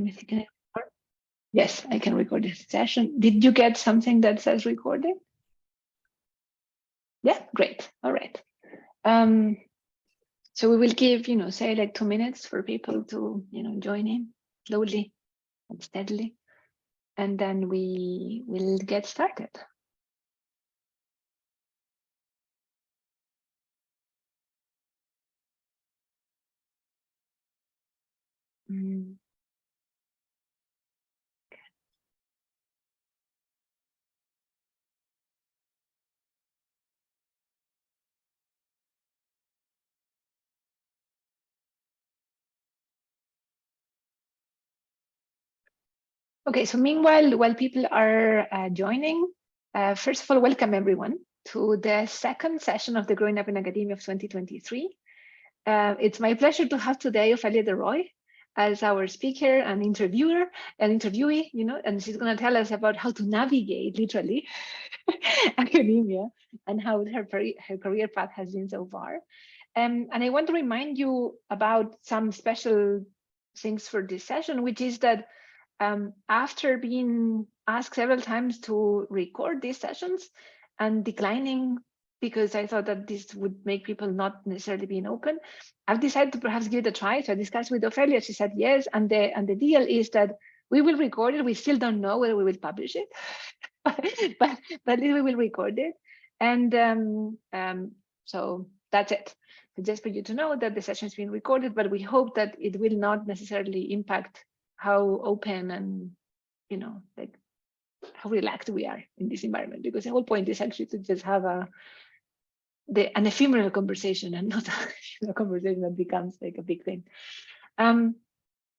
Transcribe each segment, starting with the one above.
me see, can I record? Yes, I can record this session. Did you get something that says recording? Yeah, great. All right. So we will give, say like 2 minutes for people to, join in slowly and steadily, and then we will get started. Okay, so meanwhile, while people are joining, first of all, welcome everyone to the second session of the Growing Up in Academia of 2023. It's my pleasure to have today Ophelia Deroy as our speaker and interviewer and interviewee, and she's going to tell us about how to navigate, literally, academia and how her career path has been so far. And I want to remind you about some special things for this session, which is that after being asked several times to record these sessions and declining because I thought that this would make people not necessarily being open, I've decided to perhaps give it a try. So I discussed with Ophelia, she said yes, and the deal is that we will record it. We still don't know whether we will publish it, but we will record it. And so that's it. So just for you to know that the session is being recorded, but we hope that it will not necessarily impact how open and, like how relaxed we are in this environment, because the whole point is actually to just have an ephemeral conversation and not a conversation that becomes like a big thing. And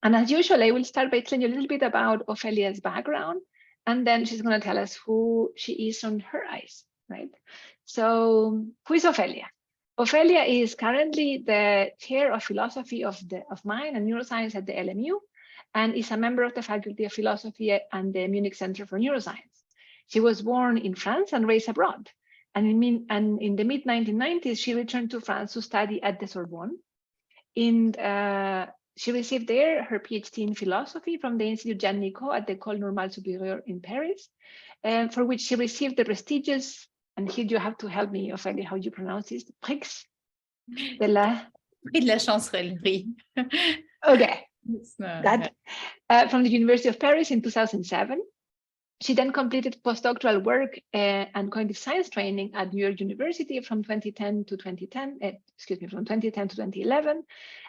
as usual, I will start by telling you a little bit about Ophelia's background, and then she's going to tell us who she is on her eyes, right? So who is Ophelia? Ophelia is currently the chair of philosophy of mind and neuroscience at the LMU, and is a member of the Faculty of Philosophy and the Munich Center for Neuroscience. She was born in France and raised abroad. And in the mid-1990s, she returned to France to study at the Sorbonne. She received there her PhD in philosophy from the Institut Jean Nicot at the École Normale Supérieure in Paris, for which she received the prestigious, and here you have to help me, Ophelia, how you pronounce this, Prix de la Chancellerie. Okay. From the University of Paris in 2007. She then completed postdoctoral work and cognitive science training at New York University from 2010 to 2011,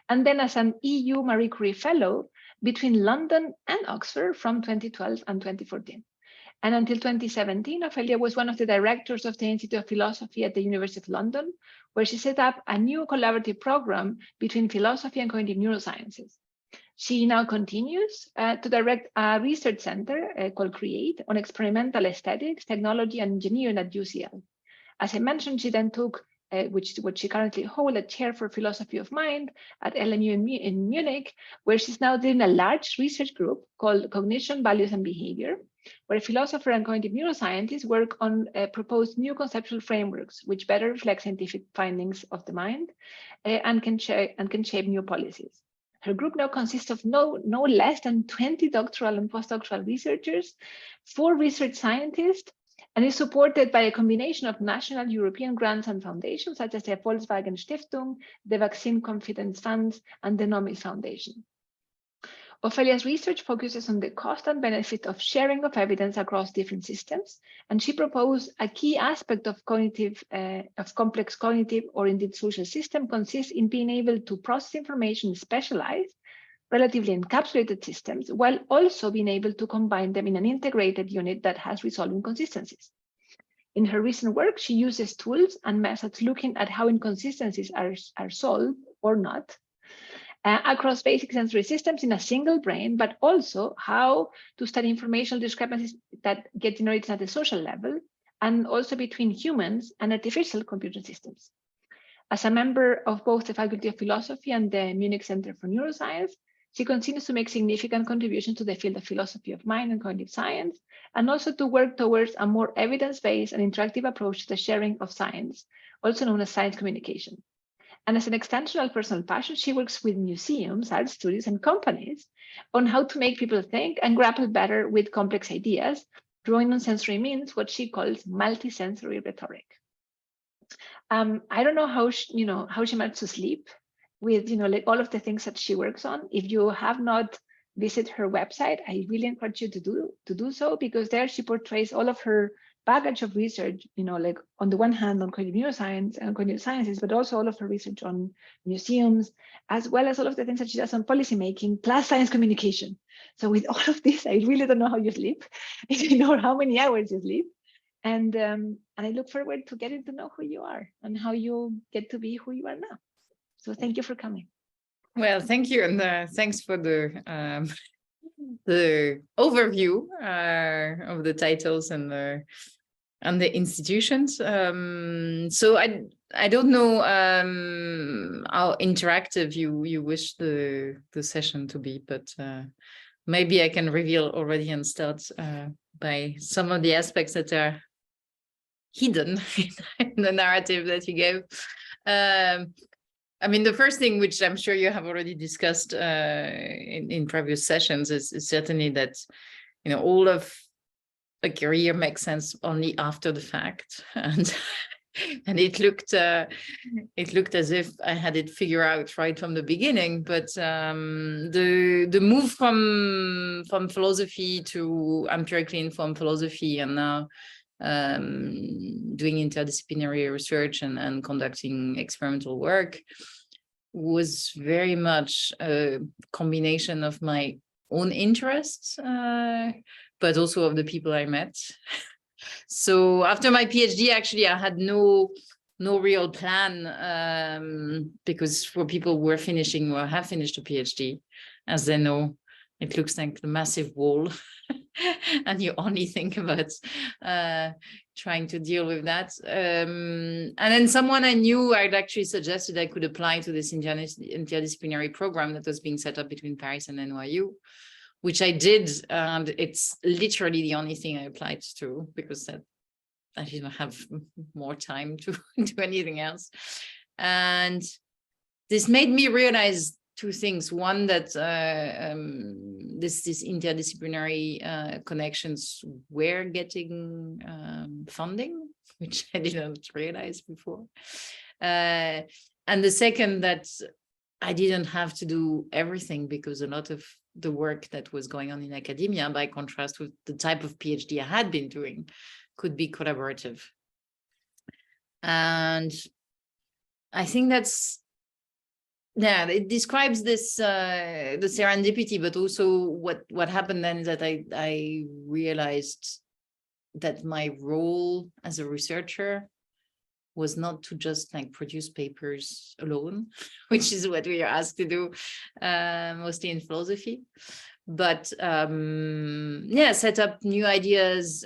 and then as an EU Marie Curie Fellow between London and Oxford from 2012 and 2014. And until 2017, Ophelia was one of the directors of the Institute of Philosophy at the University of London, where she set up a new collaborative program between philosophy and cognitive neurosciences. She now continues to direct a research center called CREATE on experimental aesthetics, technology, and engineering at UCL. As I mentioned, she then took, what she currently holds, a chair for philosophy of mind at LMU in Munich, where she's now doing a large research group called Cognition, Values, and Behavior, where a philosopher and cognitive neuroscientists work on proposed new conceptual frameworks, which better reflect scientific findings of the mind and can shape new policies. Her group now consists of no less than 20 doctoral and postdoctoral researchers, 4 research scientists, and is supported by a combination of national European grants and foundations, such as the Volkswagen Stiftung, the Vaccine Confidence Funds, and the NOMIS Foundation. Ophelia's research focuses on the cost and benefit of sharing of evidence across different systems, and she proposed a key aspect of complex cognitive or indeed social system consists in being able to process information in specialized, relatively encapsulated systems, while also being able to combine them in an integrated unit that has resolved inconsistencies. In her recent work, she uses tools and methods looking at how inconsistencies are solved or not, across basic sensory systems in a single brain, but also how to study informational discrepancies that get generated at the social level, and also between humans and artificial computer systems. As a member of both the Faculty of Philosophy and the Munich Center for Neuroscience, she continues to make significant contributions to the field of philosophy of mind and cognitive science, and also to work towards a more evidence-based and interactive approach to the sharing of science, also known as science communication. And as an extension of personal passion, she works with museums, art studios, and companies on how to make people think and grapple better with complex ideas, drawing on sensory means, what she calls multisensory rhetoric. I don't know how she managed to sleep with like all of the things that she works on. If you have not visited her website, I really encourage you to do so, because there she portrays all of her baggage of research, like on the one hand on cognitive neuroscience and cognitive sciences, but also all of her research on museums, as well as all of the things that she does on policymaking plus science communication. So with all of this, I really don't know how you sleep, if you know how many hours you sleep. And I look forward to getting to know who you are and how you get to be who you are now. So thank you for coming. Well, thank you, and thanks for the overview of the titles and the institutions. So I don't know how interactive you wish the session to be, but maybe I can reveal already and start by some of the aspects that are hidden in the narrative that you gave. I mean, the first thing, which I'm sure you have already discussed in previous sessions, is certainly that, all of a career makes sense only after the fact. And it looked as if I had it figured out right from the beginning. But the move from philosophy to empirically informed philosophy, and now doing interdisciplinary research and conducting experimental work, was very much a combination of my own interests, but also of the people I met. So after my PhD, actually, I had no real plan, because for people who are finishing or have finished a PhD, as they know, it looks like the massive wall. And you only think about trying to deal with that. And then someone I knew had actually suggested I could apply to this interdisciplinary program that was being set up between Paris and NYU, which I did. And it's literally the only thing I applied to, because I didn't have more time to do anything else. And this made me realize two things. One, that this interdisciplinary connections were getting funding, which I didn't realize before. And the second, that I didn't have to do everything, because a lot of the work that was going on in academia, by contrast with the type of PhD I had been doing, could be collaborative. And I think it describes this the serendipity, but also what happened then, is that I realized that my role as a researcher was not to just produce papers alone, which is what we are asked to do mostly in philosophy, but set up new ideas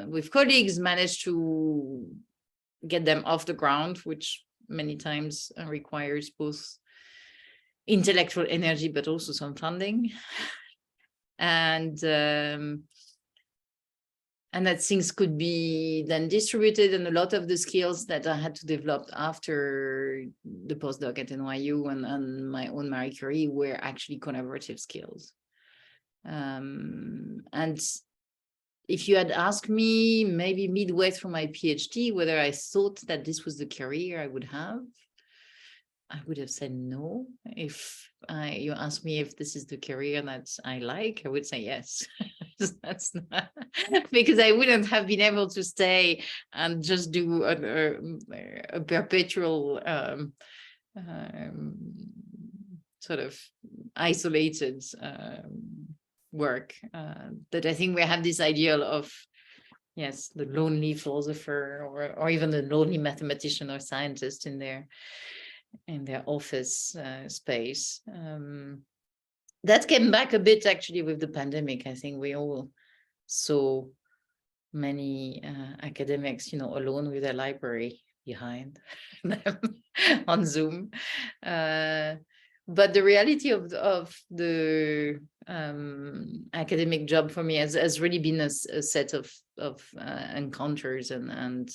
with colleagues, manage to get them off the ground, which many times requires both intellectual energy but also some funding, and that things could be then distributed. And a lot of the skills that I had to develop after the postdoc at NYU and my own Marie Curie were actually collaborative skills. And if you had asked me maybe midway through my PhD whether I thought that this was the career I would have said no. If you asked me if this is the career that I like, I would say yes. That's not, because I wouldn't have been able to stay and just do a perpetual sort of isolated work. That I think we have this ideal of, yes, the lonely philosopher or even the lonely mathematician or scientist in their office space. That came back a bit actually with the pandemic. I think we all saw many academics, alone with their library behind them on Zoom. But but the reality of the academic job for me has really been a set of encounters and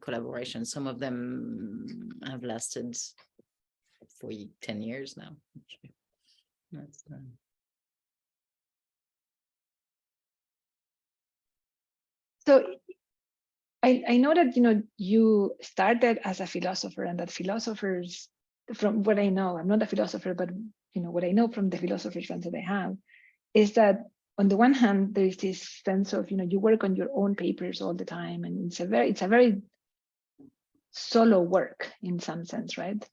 collaborations. Some of them have lasted for 10 years now. That's, So I know that, you started as a philosopher, and that philosophers, from what I know, I'm not a philosopher, but what I know from the philosophy friends that I have is that on the one hand, there is this sense of, you work on your own papers all the time, and it's a very solo work in some sense, right?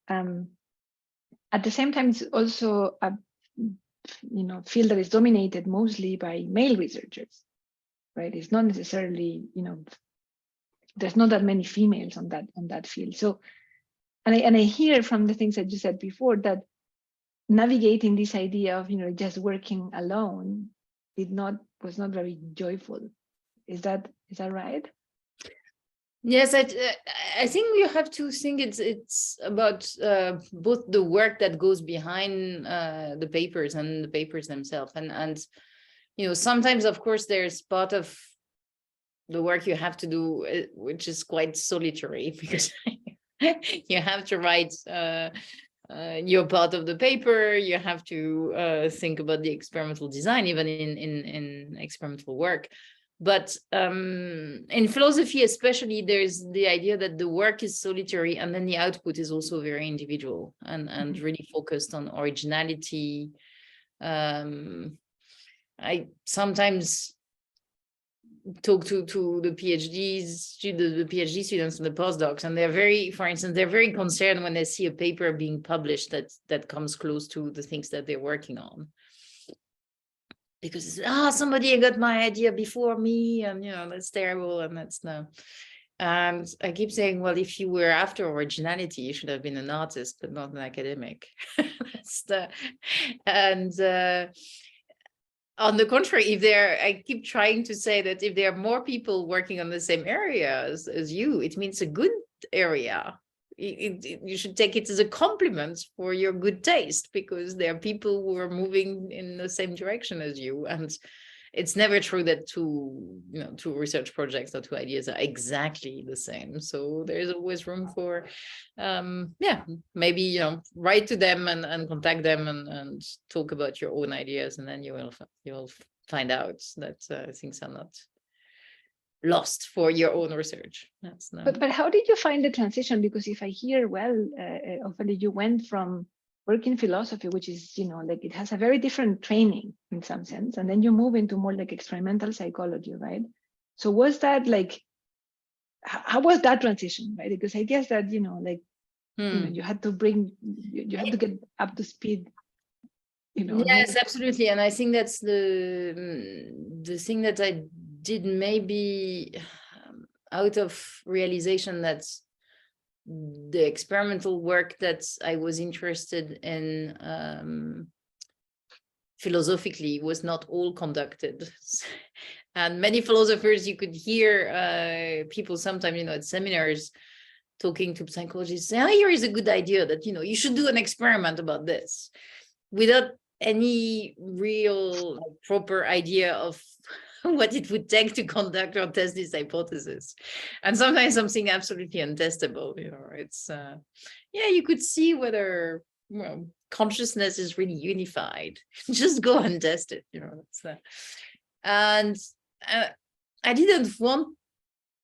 At the same time, it's also a field that is dominated mostly by male researchers, right? It's not necessarily, there's not that many females on that field. So, and I hear from the things that you said before that navigating this idea of just working alone was not very joyful. Is that right? Yes, I think you have to think it's about both the work that goes behind the papers and the papers themselves, and sometimes, of course, there's part of the work you have to do which is quite solitary, because you have to write your part of the paper. You have to think about the experimental design, even in experimental work. But in philosophy, especially, there's the idea that the work is solitary, and then the output is also very individual and really focused on originality. I sometimes talk to the PhD students and the postdocs, and they're very concerned when they see a paper being published that comes close to the things that they're working on, because somebody got my idea before me, and that's terrible, and that's no. And I keep saying, well, if you were after originality, you should have been an artist, but not an academic. On the contrary, I keep trying to say that if there are more people working on the same area as you, it means a good area. You should take it as a compliment for your good taste, because there are people who are moving in the same direction as you. And it's never true that two research projects or two ideas are exactly the same. So there's always room for, maybe, write to them and contact them and talk about your own ideas. And then you'll find out that things are not lost for your own research. But how did you find the transition? Because if I hear well, Ophelia, you went from working philosophy, which is, it has a very different training in some sense, and then you move into more like experimental psychology, right? So was that how was that transition, right? Because I guess that, you had to get up to speed. Yes, absolutely. And I think that's the thing that I did, maybe out of realization that the experimental work that I was interested in philosophically was not all conducted. And many philosophers, you could hear people sometimes, at seminars, talking to psychologists, say, here is a good idea that, you should do an experiment about this, without any real proper idea of what it would take to conduct or test this hypothesis. And sometimes something absolutely untestable, it's, you could see whether, consciousness is really unified. Just go and test it, and I didn't want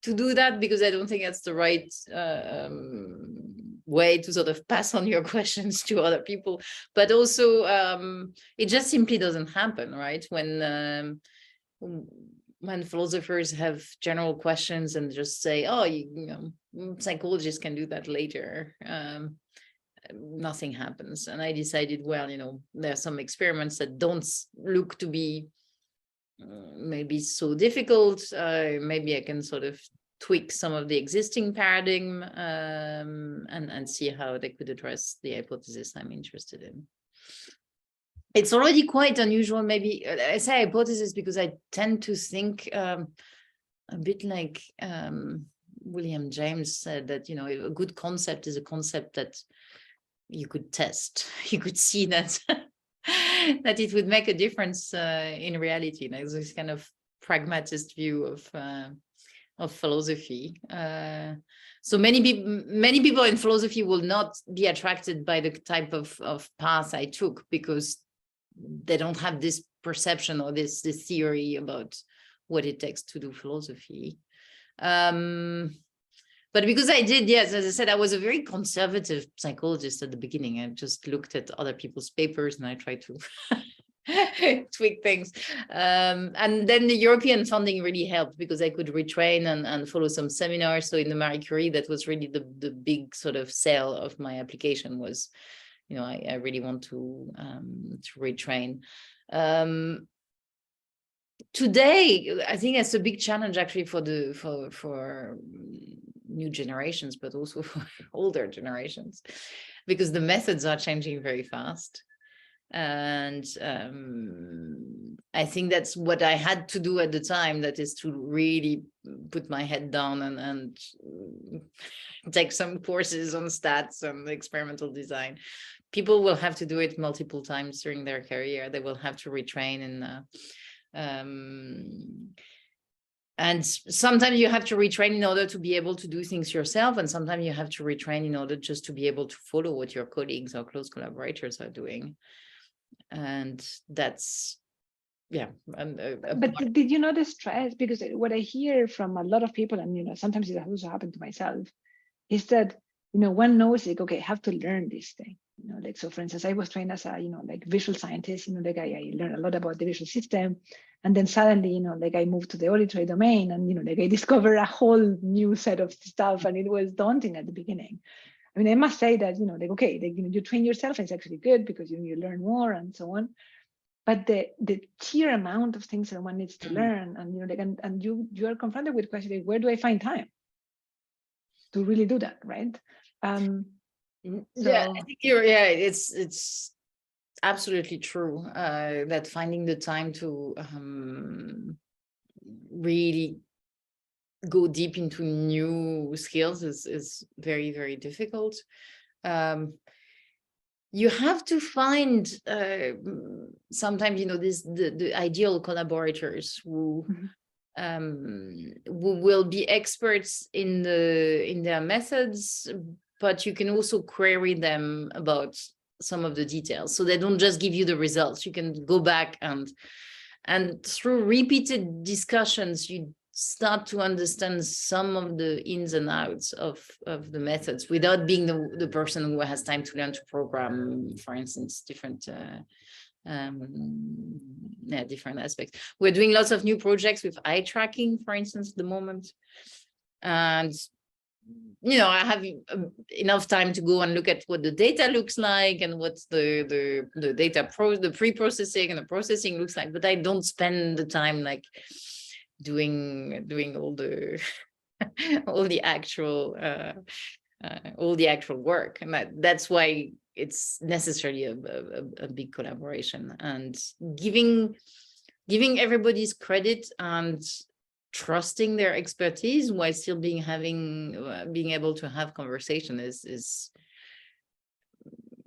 to do that, because I don't think that's the right way to sort of pass on your questions to other people. But also, it just simply doesn't happen, right? When philosophers have general questions and just say, psychologists can do that later, nothing happens. And I decided, there are some experiments that don't look to be maybe so difficult. Maybe I can sort of tweak some of the existing paradigm and see how they could address the hypothesis I'm interested in. It's already quite unusual. Maybe I say hypothesis because I tend to think a bit like William James said, that a good concept is a concept that you could test. You could see that that it would make a difference in reality. There's this kind of pragmatist view of philosophy. So many people in philosophy will not be attracted by the type of path I took, because they don't have this perception or this theory about what it takes to do philosophy. But because I did, yes, as I said, I was a very conservative psychologist at the beginning. I just looked at other people's papers and I tried to tweak things. And then the European funding really helped, because I could retrain and follow some seminars. So in the Marie Curie, that was really the big sort of sale of my application was, I really want to retrain. Today, I think that's a big challenge actually for new generations, but also for older generations, because the methods are changing very fast. And I think that's what I had to do at the time, that is to really put my head down and take some courses on stats and experimental design. People will have to do it multiple times during their career. They will have to retrain and sometimes you have to retrain in order to be able to do things yourself, and sometimes you have to retrain in order just to be able to follow what your colleagues or close collaborators are doing. And that's, yeah. But did you know the stress? Because what I hear from a lot of people, and sometimes it also happened to myself, is that one knows, like, okay, I have to learn this thing. Like, so for instance, I was trained as a like visual scientist. Like I learned a lot about the visual system, and then suddenly like I moved to the auditory domain, and like I discovered a whole new set of stuff, and it was daunting at the beginning. I mean, I must say that like, okay, like, you train yourself, and it's actually good because you learn more and so on. But the sheer amount of things that one needs to learn, and like, and you are confronted with questions like, where do I find time to really do that, right? Yeah, I think it's absolutely true that finding the time to really go deep into new skills is very, very difficult. You have to find sometimes the ideal collaborators who will be experts in their methods, but you can also query them about some of the details, so they don't just give you the results. You can go back and through repeated discussions, you start to understand some of the ins and outs of the methods without being the person who has time to learn to program, for instance, different aspects. We're doing lots of new projects with eye tracking, for instance, at the moment. And I have enough time to go and look at what the data looks like and what the data the pre-processing and the processing looks like, but I don't spend the time like doing all the all the actual work, and that's why it's necessarily a big collaboration, and giving everybody's credit and trusting their expertise while still being able to have conversation is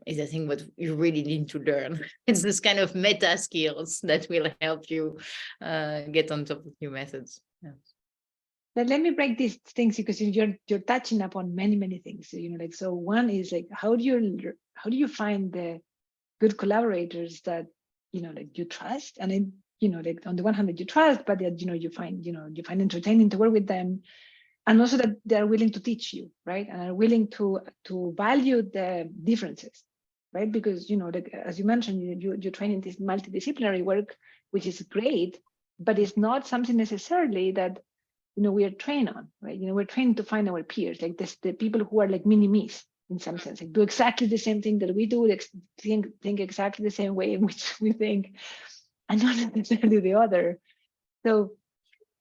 I think what you really need to learn. It's this kind of meta skills that will help you get on top of new methods. Yeah. But let me break these things, because you're touching upon many things. So, like, so one is like, how do you find the good collaborators that like you trust, and then like on the one hand that you trust, but that you find entertaining to work with them, and also that they're willing to teach you, right, and are willing to value the differences, right? Because like, as you mentioned, you're training this multidisciplinary work, which is great, but it's not something necessarily that we are trained on, right? We're trained to find our peers, like the people who are like mini-me's in some sense, like do exactly the same thing that we do, think exactly the same way in which we think, and not necessarily the other. So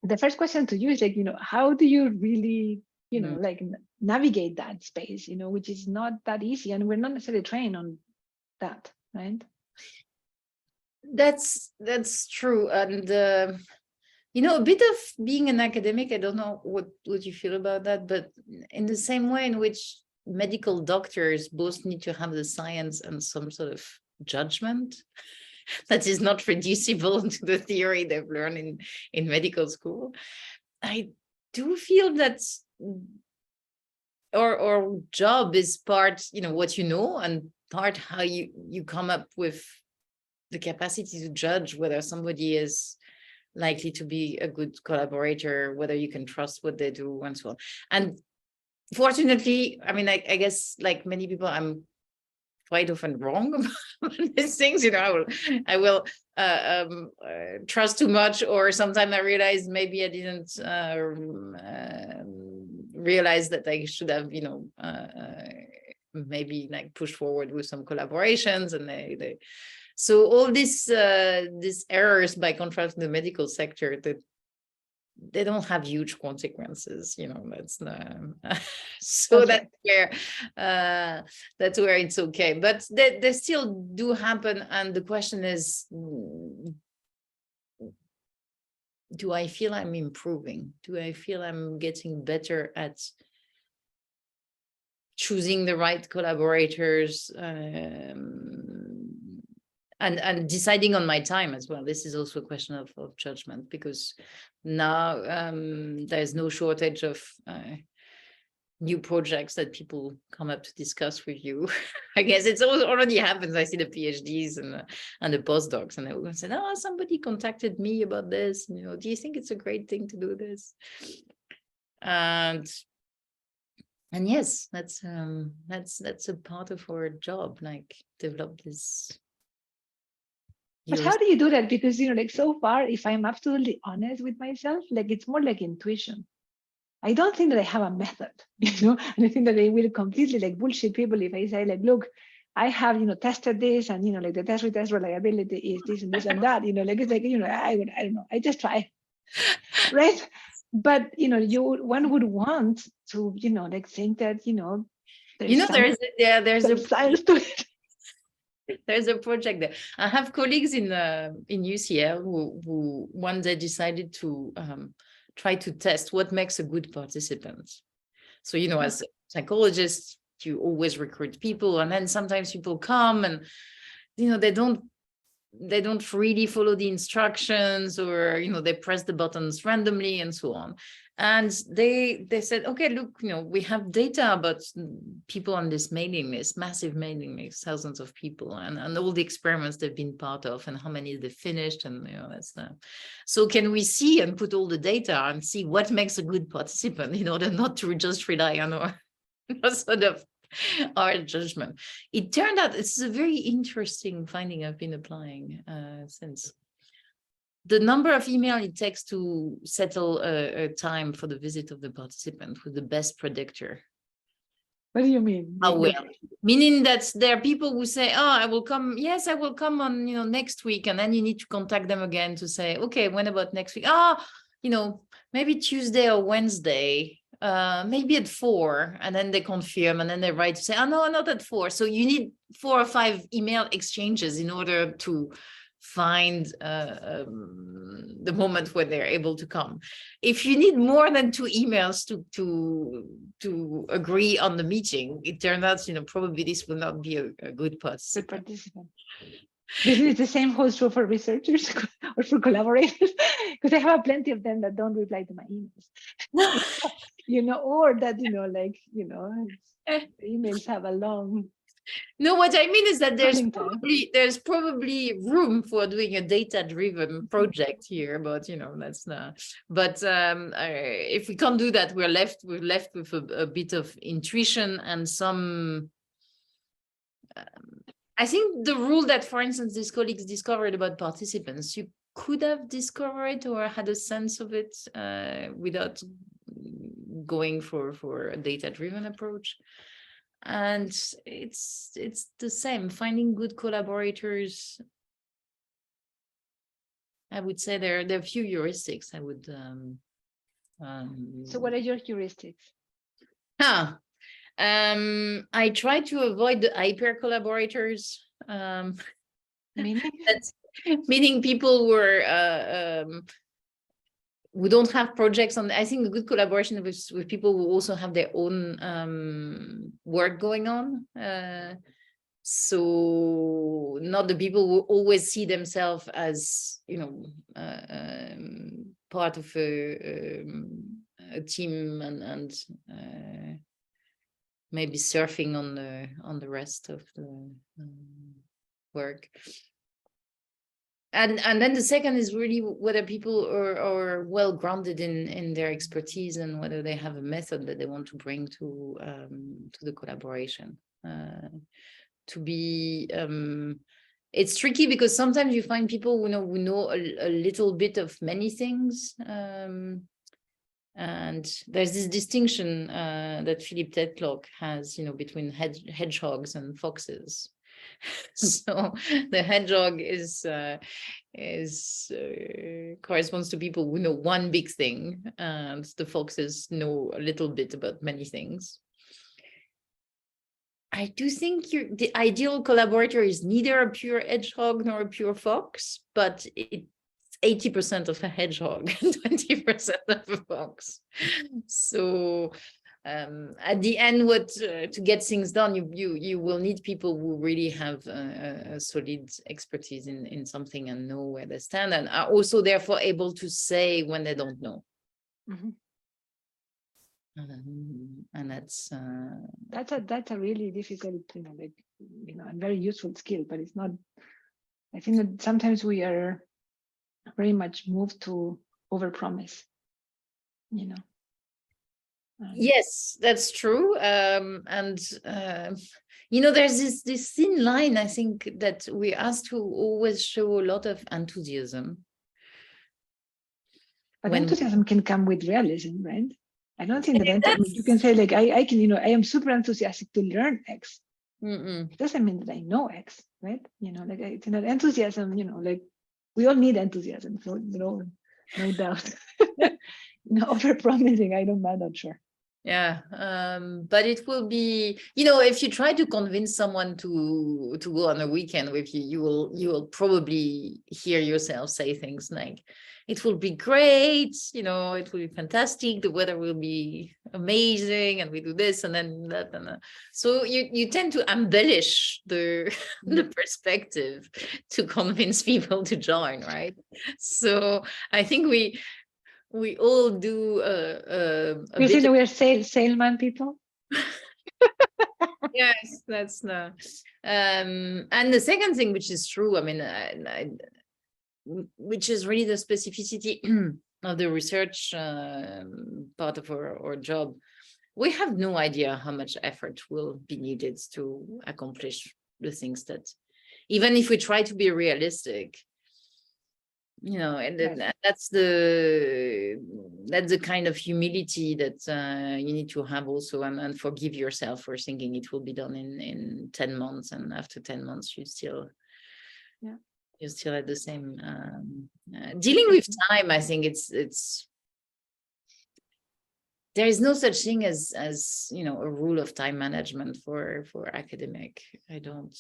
the first question to you is like, how do you really, like navigate that space, which is not that easy, and we're not necessarily trained on that, right? That's true, and a bit of being an academic, I don't know what you feel about that, but in the same way in which medical doctors both need to have the science and some sort of judgment that is not reducible to the theory they've learned in medical school. I do feel that our job is part, what you know, and part how you come up with the capacity to judge whether somebody is likely to be a good collaborator, whether you can trust what they do, and so on. And fortunately, I mean, I guess like many people, I'm quite often wrong about these things. I will trust too much, or sometimes I realize maybe I didn't realize that I should have, maybe like push forward with some collaborations, and they so all these errors, by contrast, in the medical sector, that they don't have huge consequences, that's so okay. That's where it's okay, but they still do happen. And the question is, do I feel I'm improving? Do I feel I'm getting better at choosing the right collaborators, and deciding on my time as well? This is also a question of judgment, because now there's no shortage of new projects that people come up to discuss with you. I guess it's already happens. I see the PhDs and the postdocs, and they will say, "Oh, somebody contacted me about this. Do you think it's a great thing to do this?" And yes, that's a part of our job, like develop this. But how do you do that? Because, like so far, if I'm absolutely honest with myself, like it's more like intuition. I don't think that I have a method, and I think that I will completely like bullshit people if I say like, look, I have, tested this, and, like the test reliability is this and this and that, like, it's like, I don't know, I just try, right? But, one would want to, like think that, there's a science to it. There's a project there. I have colleagues in UCL who one day decided to try to test what makes a good participant. So, as psychologists, you always recruit people, and then sometimes people come and, they don't really follow the instructions, or, they press the buttons randomly and so on. And they said, okay, look, we have data about people on this mailing list, massive mailing list, thousands of people, and all the experiments they've been part of, and how many they finished, and that's that. So can we see and put all the data and see what makes a good participant, in order not to just rely on our sort of our judgment. It turned out it's a very interesting finding I've been applying since. The number of email it takes to settle a time for the visit of the participant was the best predictor. What do you mean? How well? Meaning that there are people who say, "Oh, I will come. Yes, I will come on, next week," and then you need to contact them again to say, "Okay, when about next week? Maybe Tuesday or Wednesday, maybe at 4." And then they confirm, and then they write to say, "Oh no, not at 4." So you need 4 or 5 email exchanges in order to find the moment when they're able to come. If you need more than 2 emails to agree on the meeting, it turns out, probably this will not be a good participant. This is the same holds true for researchers or for collaborators, because I have plenty of them that don't reply to my emails. Or that, emails have a long. No, what I mean is that there's probably room for doing a data-driven project here, but that's not. But if we can't do that, we're left with a bit of intuition and some. I think the rule that, for instance, these colleagues discovered about participants, you could have discovered or had a sense of it without going for a data-driven approach. And it's the same, finding good collaborators. I would say there are a few heuristics I would So what are your heuristics? I try to avoid the hyper collaborators, meaning people who are we don't have projects on. I think a good collaboration with people who also have their own work going on. So not the people who always see themselves as, part of a team and maybe surfing on the rest of the work. And then the second is really whether people are well grounded in their expertise and whether they have a method that they want to bring to the collaboration. To be, it's tricky because sometimes you find people who know a little bit of many things. And there's this distinction that Philip Tetlock has, between hedgehogs and foxes. So the hedgehog corresponds to people who know one big thing, and the foxes know a little bit about many things. I do think the ideal collaborator is neither a pure hedgehog nor a pure fox, but it's 80% of a hedgehog and 20% of a fox. So at the end, to get things done, you will need people who really have a solid expertise in something and know where they stand, and are also therefore able to say when they don't know. Mm-hmm. And that's a really difficult, and very useful skill, but it's not. I think that sometimes we are very much moved to overpromise. Yes, that's true. There's this thin line. I think that we're asked to always show a lot of enthusiasm. But enthusiasm can come with realism, right? I don't think that you can say like I can, I am super enthusiastic to learn X. It doesn't mean that I know X, right? It's not enthusiasm. Like we all need enthusiasm, so no doubt. Overpromising, I'm not sure. Yeah, but it will be, if you try to convince someone to go on a weekend with you, you will probably hear yourself say things like, it will be great, it will be fantastic, the weather will be amazing, and we do this and then that and that. So you tend to embellish the perspective to convince people to join, right? So I think we all do you think that we are salesman people? Yes, that's the and the second thing, which is true, which is really the specificity of the research part of our job. We have no idea how much effort will be needed to accomplish the things that, even if we try to be realistic, and then that's the kind of humility that you need to have also, and forgive yourself for thinking it will be done in 10 months, and after 10 months you're still at the same dealing with time. I think it's there is no such thing as a rule of time management for academic. I don't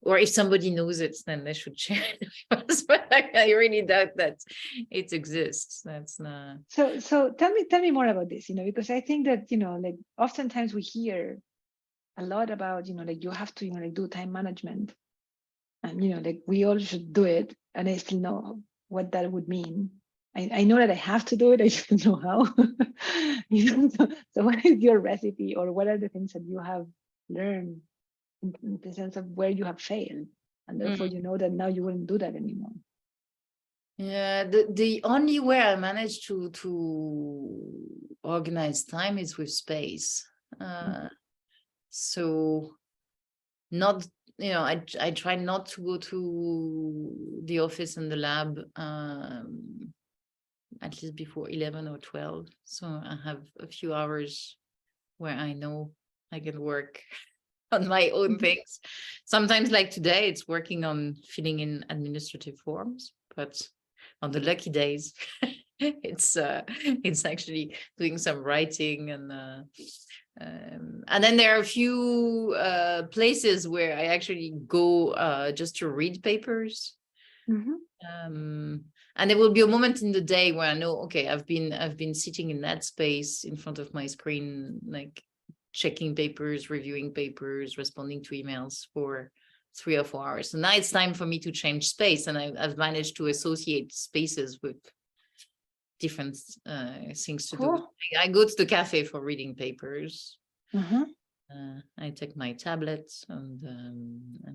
or if somebody knows it, then they should share it with us. But I really doubt that it exists. That's not. So tell me more about this, because I think that, like oftentimes we hear a lot about, like you have to, do time management, and, like we all should do it. And I still know what that would mean. I know that I have to do it. I just don't know how. So what is your recipe, or what are the things that you have learned in the sense of where you have failed, and therefore you know that now you wouldn't do that anymore? Yeah, the only way I managed to organize time is with space. So not, I try not to go to the office and the lab at least before 11 or 12. So I have a few hours where I know I can work on my own things. Sometimes, like today, it's working on filling in administrative forms, but on the lucky days, it's actually doing some writing, and then there are a few places where I actually go just to read papers. And there will be a moment in the day where I know, okay, I've been sitting in that space in front of my screen, like checking papers, reviewing papers, responding to emails for 3 or 4 hours. So now it's time for me to change space, and I've managed to associate spaces with different things to do. I go to the cafe for reading papers. I take my tablet and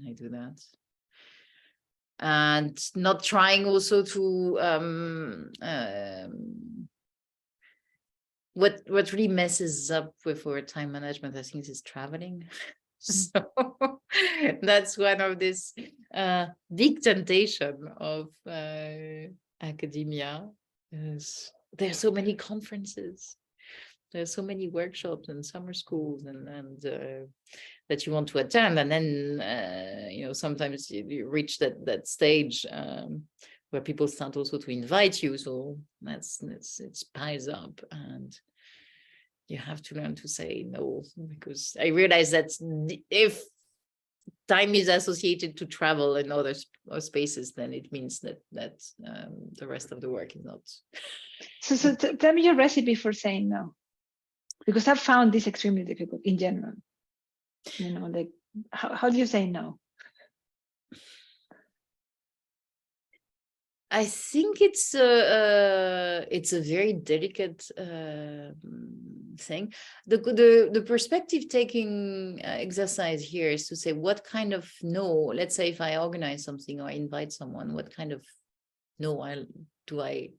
I do that. And not trying also to what really messes up with our time management, I think, is traveling. So that's one of this big temptation of academia. There are so many conferences, there are so many workshops and summer schools and that you want to attend, and then sometimes you reach that stage where people start also to invite you, so it piles up, and you have to learn to say no, because I realize that if time is associated to travel in other spaces, then it means that the rest of the work is not. So tell me your recipe for saying no, because I've found this extremely difficult in general. Like how do you say no? I think it's a very delicate thing. The perspective taking exercise here is to say, what kind of no, let's say if I organize something or invite someone, what kind of no do I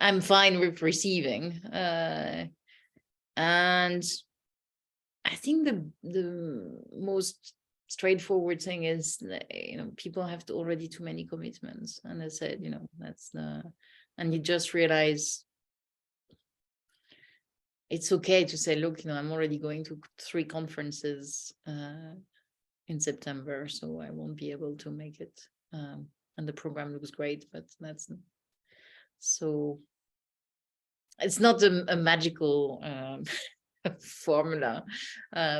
I'm fine with receiving, and I think the most straightforward thing is, people have already too many commitments, and I said, that's and you just realize it's okay to say, look, I'm already going to 3 conferences in September, so I won't be able to make it, and the program looks great, but that's so it's not a magical formula,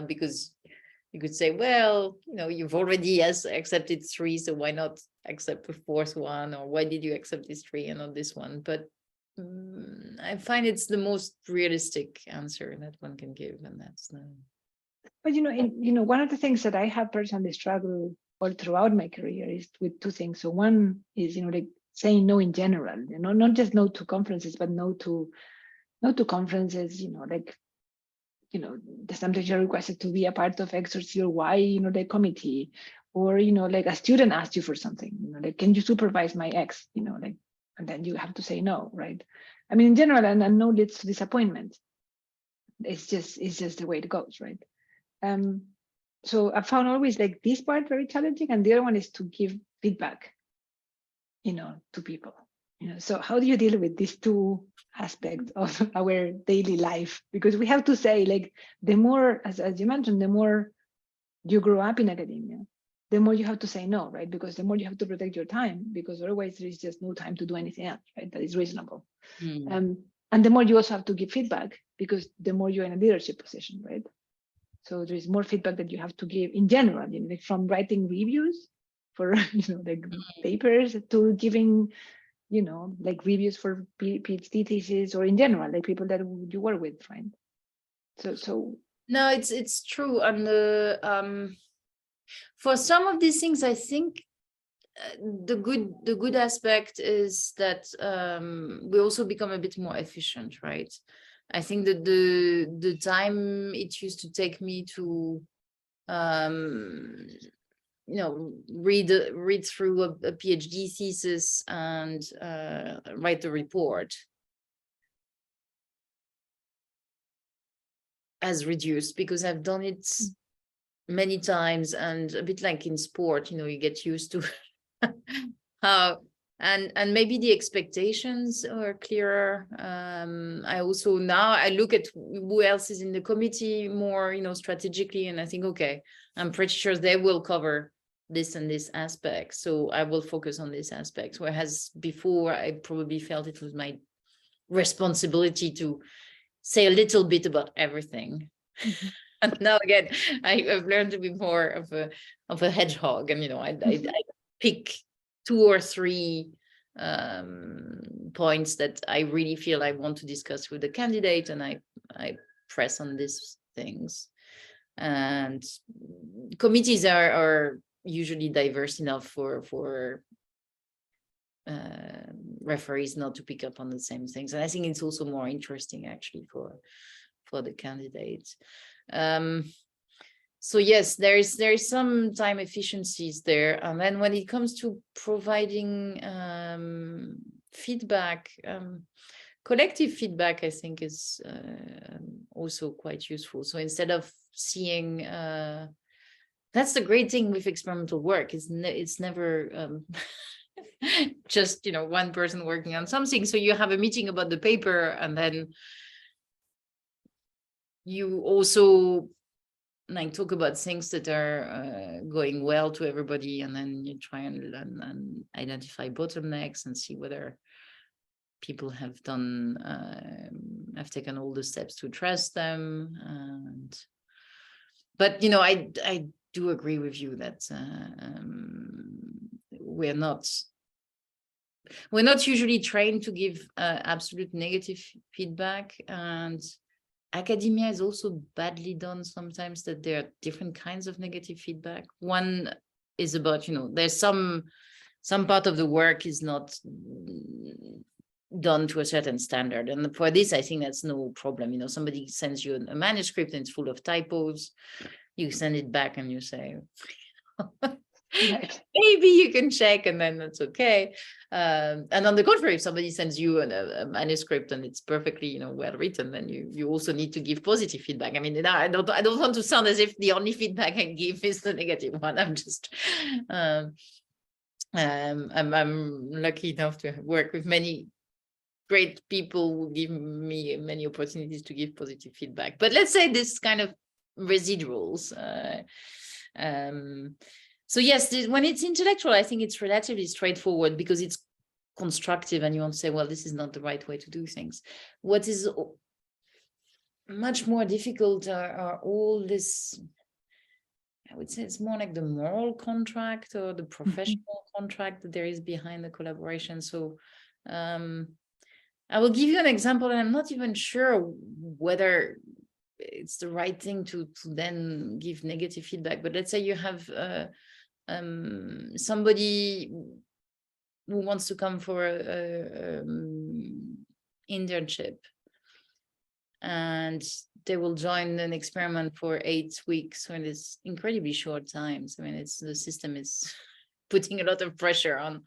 because you could say, well, you've already accepted 3, so why not accept the 4th one? Or why did you accept this 3 and not this one? But I find it's the most realistic answer that one can give, and that's the. But one of the things that I have personally struggled all throughout my career is with 2 things. So one is like saying no in general, not just no to conferences, but no to conferences, sometimes you're requested to be a part of X or Z or Y, the committee, or, like a student asked you for something, like, can you supervise my X, and then you have to say no, right? I mean, in general, and no leads to disappointment. It's just the way it goes, right? So I found always like this part very challenging, and the other one is to give feedback, to people. So how do you deal with these 2 aspects of our daily life? Because we have to say, like, the more, as you mentioned, the more you grow up in academia, the more you have to say no, right? Because the more you have to protect your time, because otherwise there is just no time to do anything else, right? That is reasonable. And the more you also have to give feedback, because the more you're in a leadership position, right? So there is more feedback that you have to give in general, like from writing reviews for, like papers, to giving, like reviews for PhD thesis, or in general, like people that you work with, right? So no, it's true. And for some of these things, I think the good aspect is that we also become a bit more efficient, right? I think that the time it used to take me to read through a PhD thesis and write the report has reduced, because I've done it many times, and a bit like in sport, you get used to how, and maybe the expectations are clearer. I also now I look at who else is in the committee more, strategically, and I think, okay, I'm pretty sure they will cover this and this aspect, so I will focus on this aspect. Whereas before, I probably felt it was my responsibility to say a little bit about everything. And now again, I've learned to be more of a hedgehog, and I pick 2 or 3 points that I really feel I want to discuss with the candidate, and I press on these things. And committees are usually diverse enough for referees not to pick up on the same things, and I think it's also more interesting actually for the candidates. So yes, there is some time efficiencies there, and then when it comes to providing feedback, collective feedback, I think is also quite useful. So instead of seeing, that's the great thing with experimental work, it's never just one person working on something. So you have a meeting about the paper, and then you also talk about things that are going well to everybody, and then you try and learn and identify bottlenecks and see whether people have taken all the steps to address them. But I do agree with you that we're not usually trained to give absolute negative feedback, and academia is also badly done sometimes, that there are different kinds of negative feedback. One is about, there's some part of the work is not done to a certain standard. And for this, I think that's no problem. Somebody sends you a manuscript and it's full of typos. You send it back and you say, maybe you can check, and then that's okay. And on the contrary, if somebody sends you a manuscript and it's perfectly well written, then you also need to give positive feedback. I mean, I don't want to sound as if the only feedback I give is the negative one. I'm just I'm lucky enough to work with many great people who give me many opportunities to give positive feedback. But let's say this kind of residuals. So yes, when it's intellectual, I think it's relatively straightforward because it's constructive, and you won't say, well, this is not the right way to do things. What is much more difficult are all this, I would say it's more like the moral contract or the professional contract that there is behind the collaboration. So I will give you an example, and I'm not even sure whether it's the right thing to then give negative feedback. But let's say you have somebody who wants to come for internship, and they will join an experiment for 8 weeks when it's incredibly short times. I mean, the system is putting a lot of pressure on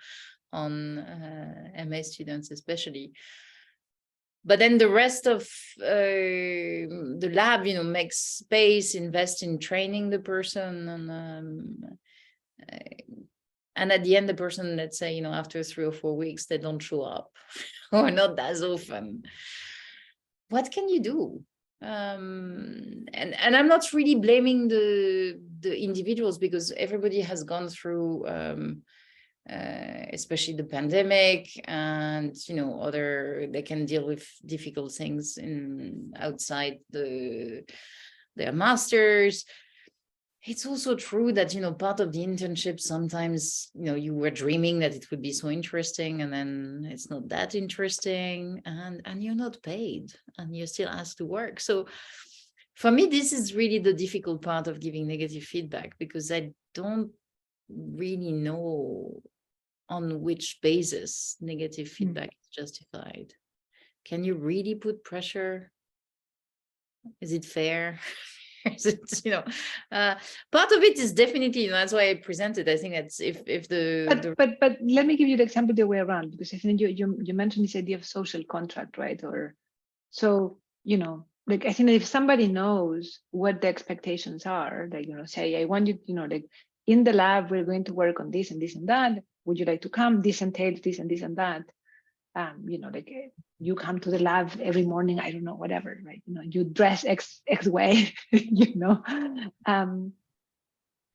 MA students especially. But then the rest of the lab, makes space, invest in training the person, and at the end, the person, let's say, after 3 or 4 weeks, they don't show up or not as often. What can you do? And I'm not really blaming the individuals, because everybody has gone through, especially the pandemic, and they can deal with difficult things outside their masters. It's also true that part of the internship, sometimes you were dreaming that it would be so interesting, and then it's not that interesting, and you're not paid, and you're still asked to work. So for me, this is really the difficult part of giving negative feedback, because I don't really know on which basis negative feedback is justified. Can you really put pressure? Is it fair? Is it, part of it is definitely, that's why I presented. I think that's but let me give you the example the way around, because I think you mentioned this idea of social contract, right? Or so, like, I think that if somebody knows what the expectations are, like, say, I want you, like, in the lab, we're going to work on this and this and that. Would you like to come? This entails this and this and that. Like, you come to the lab every morning, I don't know, whatever, right? You dress X way, and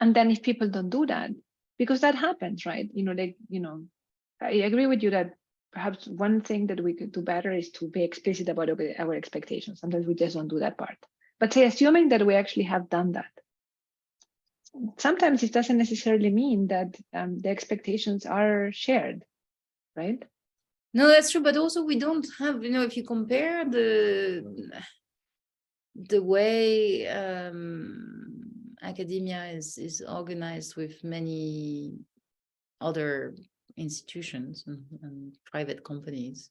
then if people don't do that, because that happens, right? I agree with you that perhaps one thing that we could do better is to be explicit about our expectations. Sometimes we just don't do that part. But say, assuming that we actually have done that, sometimes it doesn't necessarily mean that the expectations are shared, right? No, that's true. But also we don't have, if you compare the way academia is organized with many other institutions and private companies,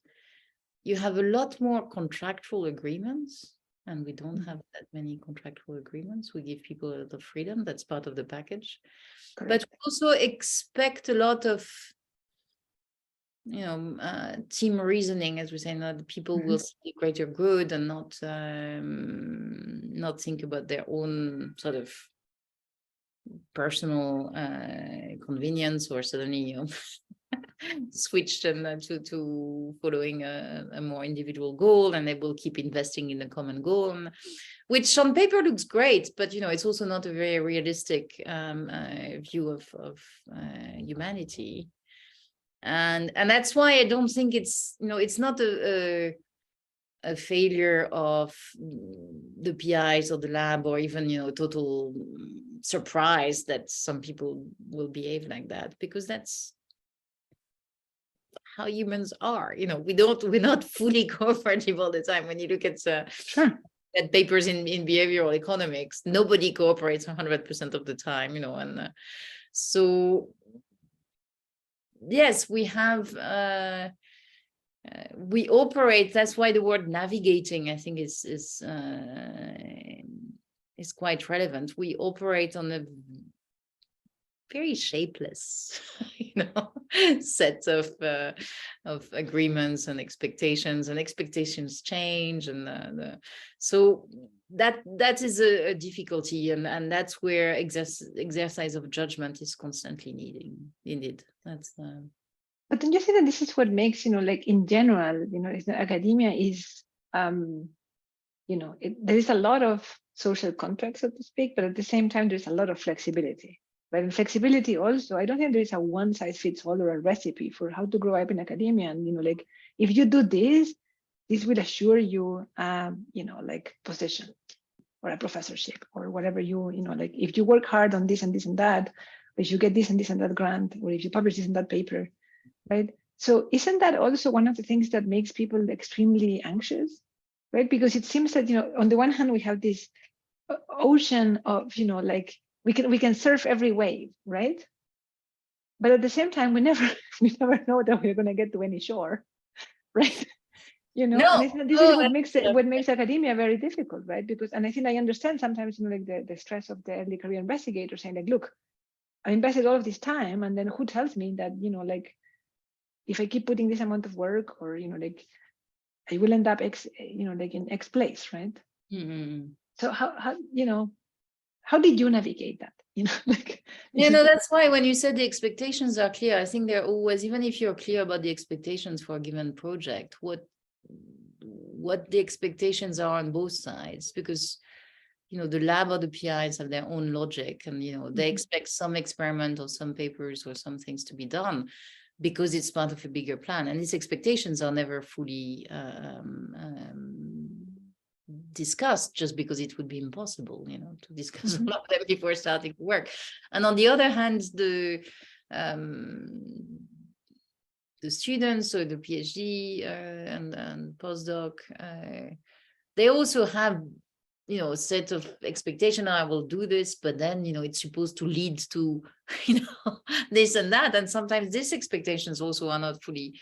you have a lot more contractual agreements, and we don't have that many contractual agreements. We give people a lot of freedom. That's part of the package. Correct. But we also expect a lot of team reasoning, as we say, that people will see the greater good and not think about their own sort of personal convenience, or suddenly switch them to following a more individual goal, and they will keep investing in the common goal, which on paper looks great, but it's also not a very realistic view of humanity. And that's why I don't think it's not a failure of the PIs or the lab, or even total surprise that some people will behave like that, because that's how humans are. We're not fully cooperative all the time. When you look at at papers in behavioral economics, nobody cooperates 100% of the time, and so yes, we have we operate. That's why the word navigating, I think, is quite relevant. We operate on a very shapeless, set of agreements and expectations change, and so that is a difficulty, and that's where exercise of judgment is constantly needed. That's But don't you think that this is what makes, like in general, academia is, there is a lot of social contracts, so to speak, but at the same time, there's a lot of flexibility. But in flexibility also, I don't think there is a one size fits all or a recipe for how to grow up in academia. And, like, if you do this will assure you, like position or a professorship or whatever like if you work hard on this and this and that, or if you get this and this and that grant, or if you publish this and that paper, right? So isn't that also one of the things that makes people extremely anxious, right? Because it seems that, on the one hand, we have this ocean of, like, we can surf every wave, right? But at the same time, we never know that we're going to get to any shore, right? No, and I think this is what makes academia very difficult, right? Because, and I think I understand sometimes, like the stress of the early career investigator saying, like, look, I invested all of this time, and then who tells me that, like, if I keep putting this amount of work, or like, I will end up like in X place, right? Mm-hmm. So how did you navigate that? That's why when you said the expectations are clear, I think they're always, even if you're clear about the expectations for a given project, what the expectations are on both sides, because the lab or the PIs have their own logic, and they expect some experiment or some papers or some things to be done because it's part of a bigger plan, and these expectations are never fully discussed, just because it would be impossible to discuss all of them before starting to work. And on the other hand, the students, or the PhD and postdoc, they also have a set of expectation. I will do this, but then it's supposed to lead to this and that, and sometimes these expectations also are not fully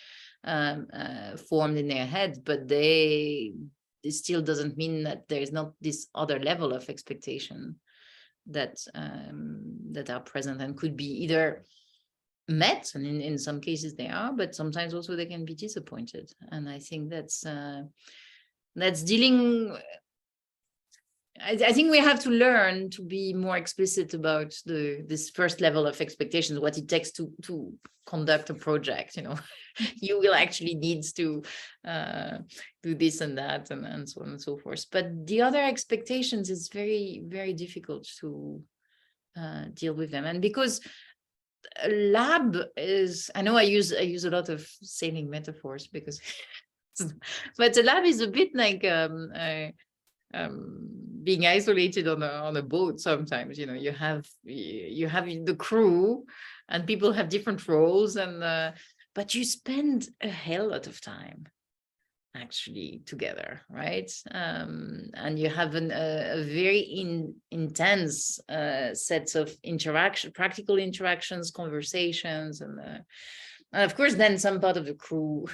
formed in their head, but it still doesn't mean that there is not this other level of expectation that are present and could be either met, and in some cases they are, but sometimes also they can be disappointed. And I think that's dealing. I think we have to learn to be more explicit about this first level of expectations, what it takes to conduct a project. You will actually need to do this and that, and so on and so forth. But the other expectations is very, very difficult to deal with them. And because a lab is, I know I use a lot of sailing metaphors, because but the lab is a bit like being isolated on a boat sometimes. You have the crew, and people have different roles, and but you spend a hell lot of time actually together, right? And you have a very intense sets of practical interactions, conversations, and of course then some part of the crew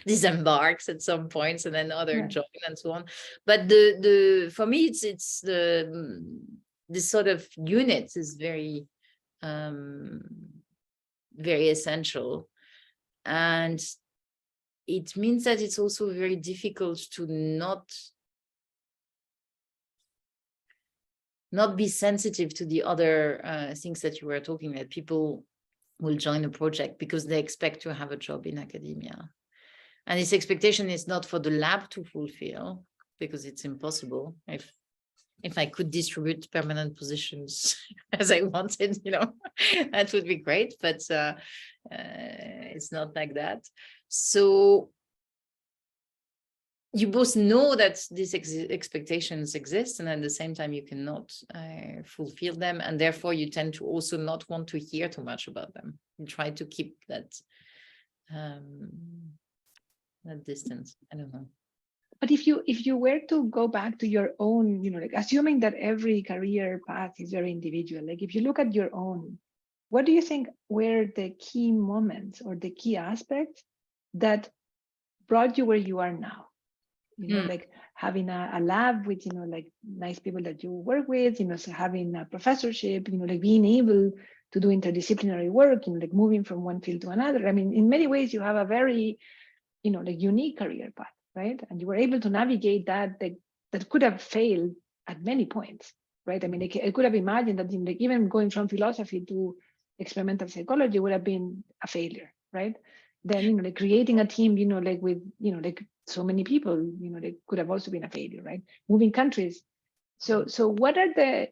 disembarks at some points, and then other join and so on. But the for me it's this sort of unit is very very essential, and it means that it's also very difficult to not be sensitive to the other things that you were talking about. People will join a project because they expect to have a job in academia. And this expectation is not for the lab to fulfill, because it's impossible. If I could distribute permanent positions as I wanted, that would be great, but it's not like that. So you both know that these expectations exist, and at the same time you cannot fulfill them, and therefore you tend to also not want to hear too much about them. You try to keep that distance. I don't know. But if you were to go back to your own, like assuming that every career path is very individual, like if you look at your own, what do you think were the key moments or the key aspects that brought you where you are now? Like having a lab with, like nice people that you work with, so having a professorship, like being able to do interdisciplinary work, like moving from one field to another. I mean, in many ways, you have a very, like unique career path, right? And you were able to navigate that could have failed at many points, right? I mean, I could have imagined that like even going from philosophy to experimental psychology would have been a failure, right? Then, like creating a team, like with, like so many people, they could have also been a failure, right? Moving countries. So what are the,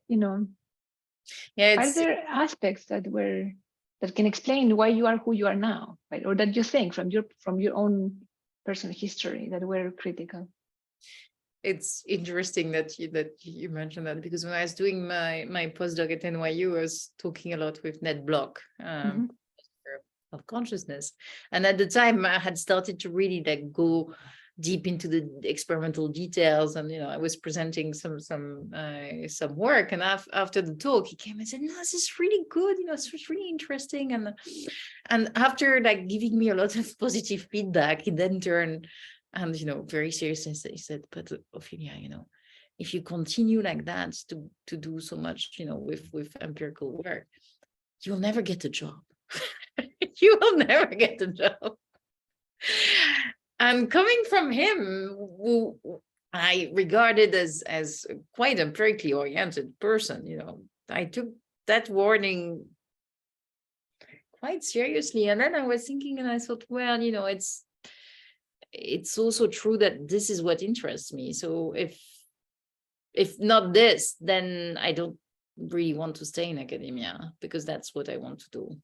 are there aspects that can explain why you are who you are now, right? Or that you think from your own personal history that were critical? It's interesting that you mentioned that, because when I was doing my postdoc at NYU, I was talking a lot with Ned Block of consciousness, and at the time I had started to really like go deep into the experimental details, and I was presenting some work, and after the talk he came and said, no, this is really good, it's really interesting, and after like giving me a lot of positive feedback, he then turned and very seriously he said, but Ophelia, if you continue like that to do so much with empirical work, you'll never get a job. You will never get a job. And coming from him, who I regarded as quite a empirically oriented person, I took that warning quite seriously. And then I was thinking, and I thought, well, it's also true that this is what interests me. So if not this, then I don't really want to stay in academia, because that's what I want to do.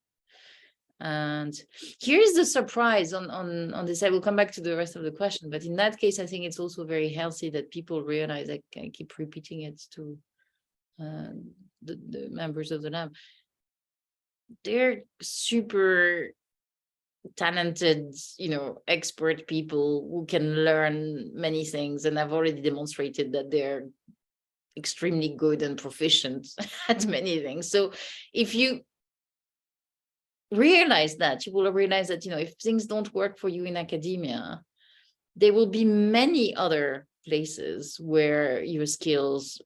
And here's the surprise on this. I will come back to the rest of the question, but in that case, I think it's also very healthy that people realize, I keep repeating it to the members of the lab, they're super talented, expert people who can learn many things, and I've already demonstrated that they're extremely good and proficient at many things. So if you realize that, you will realize that if things don't work for you in academia, there will be many other places where your skills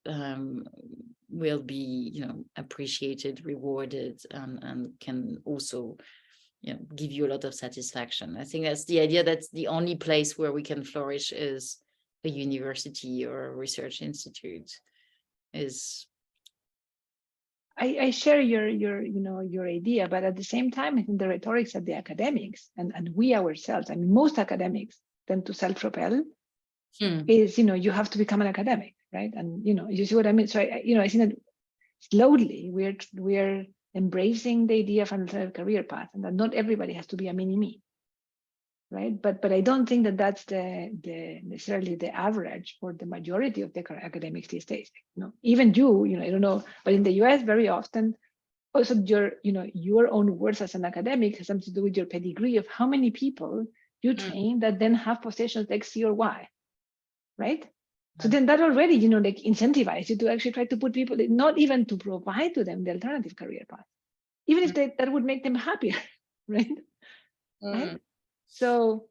will be appreciated, rewarded, and can also give you a lot of satisfaction. I think that's the idea. That's the only place where we can flourish is a university or a research institute. I share your idea, but at the same time, I think the rhetorics of the academics and we ourselves, I mean, most academics tend to self-propel is, you have to become an academic, right? And, you see what I mean? So, I think that slowly we're embracing the idea of an alternative career path, and that not everybody has to be a mini-me, right? But I don't think that that's necessarily the average or the majority of the academics these days. Even you know, I don't know, but in the US, very often, also your own worth as an academic has something to do with your pedigree of how many people you train that then have positions X, C, or Y, right? So then that already, like incentivize you to actually try to put people, not even to provide to them the alternative career path, even if that would make them happier, right? Right? So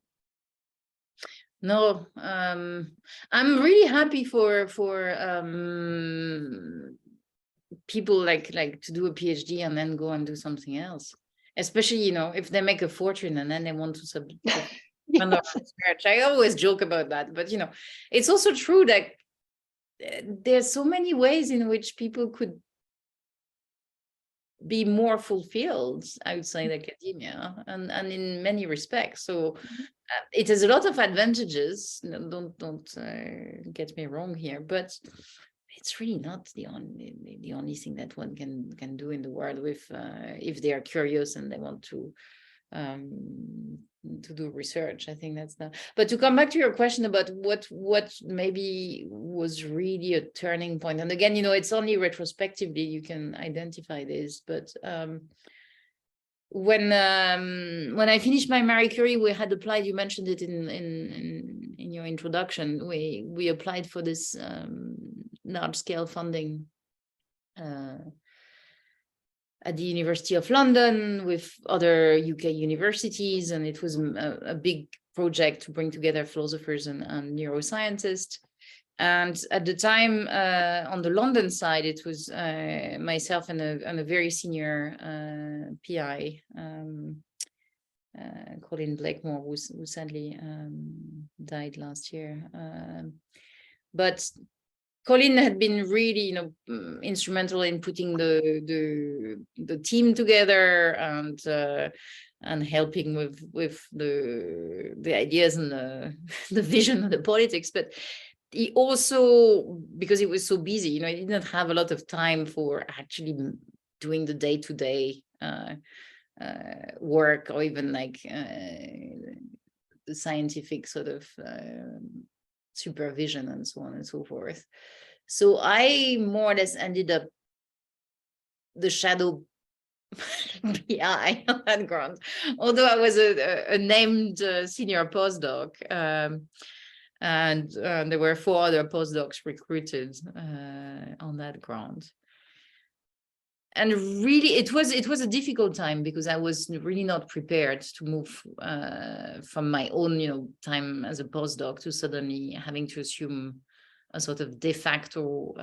no, I'm really happy for people like to do a PhD and then go and do something else, especially if they make a fortune and then they want to yes. research. I always joke about that, but it's also true that there's so many ways in which people could be more fulfilled outside academia and in many respects. So it has a lot of advantages. Don't get me wrong here, but it's really not the only thing that one can do in the world with if they are curious and they want to do research. I think that's but to come back to your question about what maybe was really a turning point, and again, it's only retrospectively you can identify this, but when I finished my Marie Curie, we had applied, you mentioned it in your introduction, we applied for this large-scale funding at the University of London with other UK universities, and it was a big project to bring together philosophers and neuroscientists. And at the time, on the London side, it was myself and a very senior PI, Colin Blakemore, who sadly died last year. But Colin had been really, instrumental in putting the team together and helping with the ideas and the vision and the politics. But he also, because he was so busy, he didn't have a lot of time for actually doing the day-to-day work, or even like the scientific sort of supervision and so on and so forth. So I more or less ended up the shadow PI on that grant, although I was a named senior postdoc, and there were 4 other postdocs recruited on that grant. And really, it was a difficult time because I was really not prepared to move from my own, time as a postdoc to suddenly having to assume a sort of de facto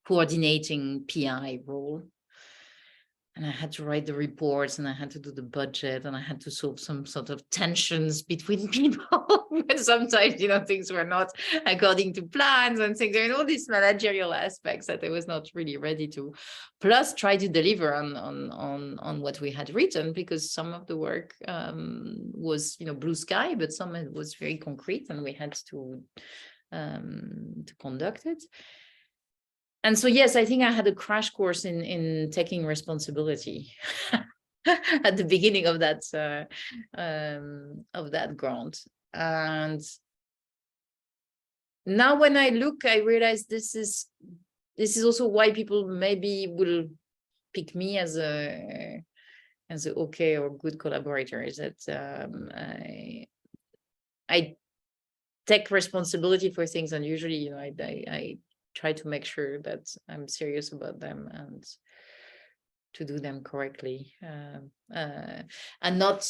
coordinating PI role. And I had to write the reports, and I had to do the budget, and I had to solve some sort of tensions between people. But sometimes, things were not according to plans and things. There are all these managerial aspects that I was not really ready to. Plus, try to deliver on what we had written, because some of the work was, blue sky, but some it was very concrete, and we had to conduct it. And so, yes, I think I had a crash course in taking responsibility at the beginning of that grant. And now when I look, I realize this is also why people maybe will pick me as a okay or good collaborator, is that I take responsibility for things, and usually, I try to make sure that I'm serious about them and to do them correctly, and not.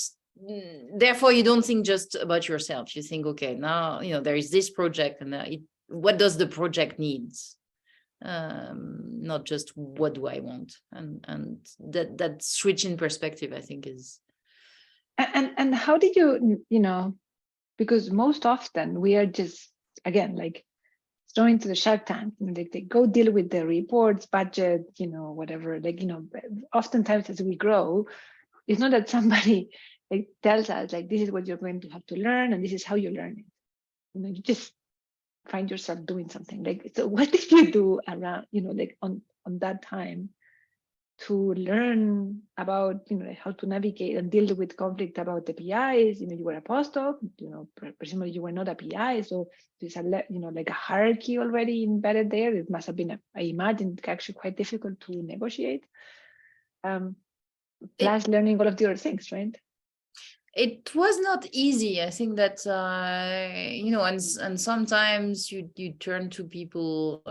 Therefore, you don't think just about yourself. You think, okay, now there is this project, and what does the project needs? Not just what do I want, and that switch in perspective, I think, is. And how did you because most often we are just, again, like thrown into the Shark Tank, they go deal with the reports, budget, whatever, oftentimes as we grow, it's not that somebody tells us this is what you're going to have to learn and this is how you learn it. You just find yourself doing something. So what did you do around, on that time to learn about, how to navigate and deal with conflict about the PIs. You were a postdoc, presumably you were not a PI, so there's like a hierarchy already embedded there. It must have been, I imagine, actually quite difficult to negotiate. Plus learning all of the other things, right? It was not easy. I think that and sometimes you turn to people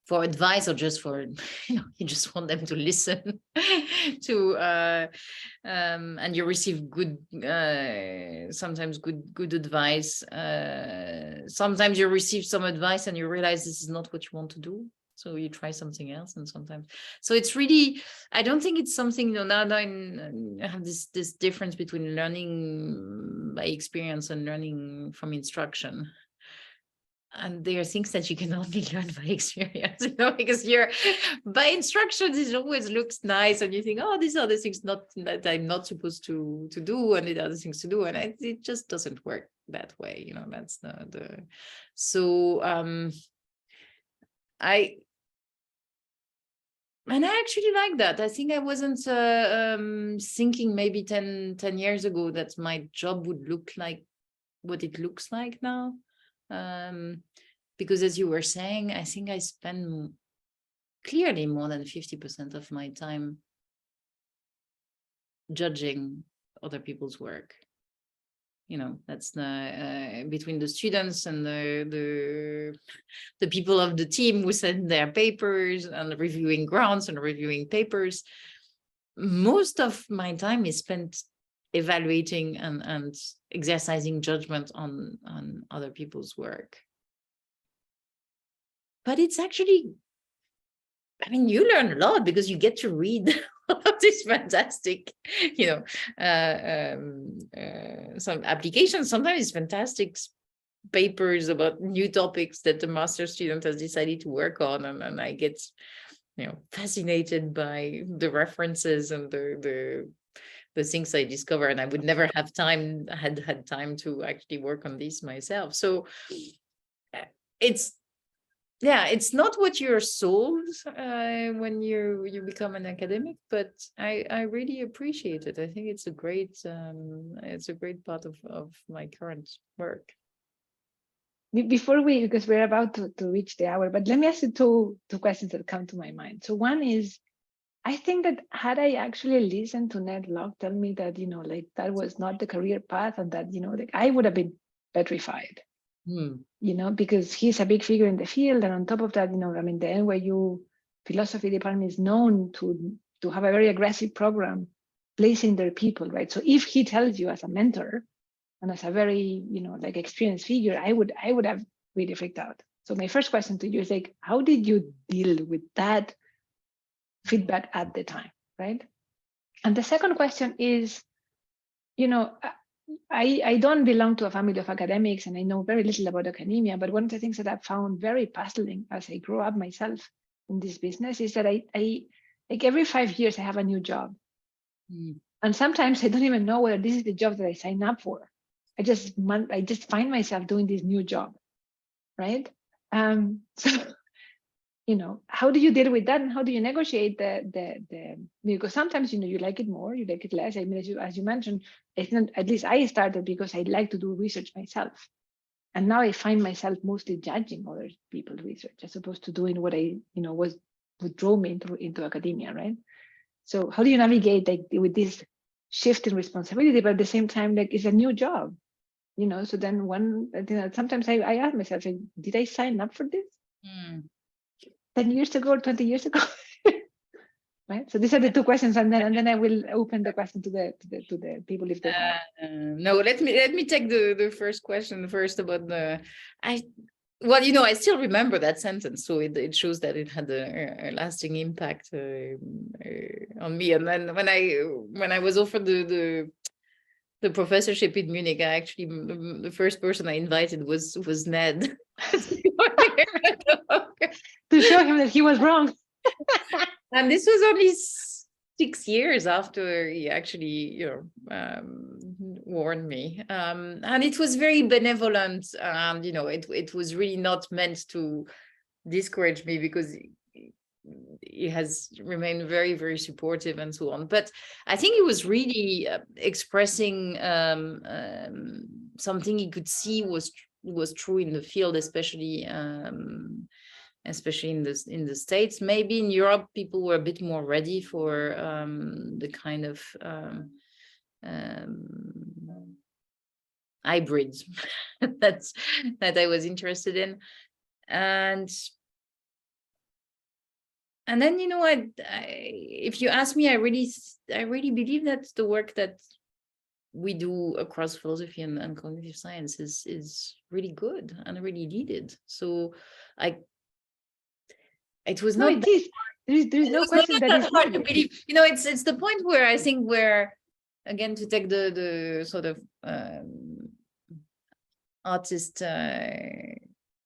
for advice, or just for you just want them to listen to and you receive good sometimes good advice. Sometimes you receive some advice and you realize this is not what you want to do, so you try something else. And sometimes, so it's really, I don't think it's something, now that I have this difference between learning by experience and learning from instruction. And there are things that you can only learn by experience, because by instructions, it always looks nice, and you think, oh, these are the things that I'm not supposed to do, and the other things to do, and it just doesn't work that way. That's so I actually like that. I think I wasn't thinking maybe 10 years ago that my job would look like what it looks like now. Because as you were saying, I think I spend clearly more than 50% of my time judging other people's work. That's the between the students and the people of the team who send their papers, and reviewing grants and reviewing papers. Most of my time is spent evaluating and exercising judgment on other people's work. But it's actually, you learn a lot, because you get to read all of this fantastic, some applications. Sometimes it's fantastic papers about new topics that the master student has decided to work on, and I get, fascinated by the references and the things I discover, and I would never have had time to actually work on these myself. So it's not what you're sold when you become an academic, but I really appreciate it. I think it's a great part of my current work. Before because we're about to reach the hour, but let me ask you two questions that come to my mind. So one is, I think that had I actually listened to Ned Locke tell me that, that was not the career path, and that, I would have been petrified, because he's a big figure in the field. And on top of that, the NYU philosophy department is known to have a very aggressive program placing their people, right? So if he tells you as a mentor and as a very, experienced figure, I would have really freaked out. So my first question to you is how did you deal with that feedback at the time, right? And the second question is, I don't belong to a family of academics, and I know very little about academia, but one of the things that I found very puzzling as I grew up myself in this business is that I every 5 years I have a new job. And sometimes I don't even know whether this is the job that I signed up for. I just find myself doing this new job, right? So how do you deal with that, and how do you negotiate because sometimes you like it more, you like it less. As you mentioned, at least I started because I like to do research myself, and now I find myself mostly judging other people's research as opposed to doing what I would draw me into academia, right? So how do you navigate with this shift in responsibility, but at the same time, it's a new job, so then sometimes I ask myself, did I sign up for this 10 years ago or 20 years ago? Right. So these are the two questions, and then I will open the question to the people if they have. No, let me take the first question first about I still remember that sentence, so it shows that it had a lasting impact on me. And then when I was offered the professorship in Munich, I actually, the first person I invited was Ned. To show him that he was wrong. And this was only 6 years after he actually, warned me. And it was very benevolent. And, it was really not meant to discourage me, because he has remained very, very supportive and so on. But I think he was really expressing something he could see was true in the field, especially in the States. Maybe in Europe, people were a bit more ready for the kind of hybrids that I was interested in. And then, you know, if you ask me, I really believe that the work that we do across philosophy and cognitive science is really good and really needed. So it was No, not. it is. There is no question that That's is hard to believe. You know, it's the point where I think again, to take the sort of artist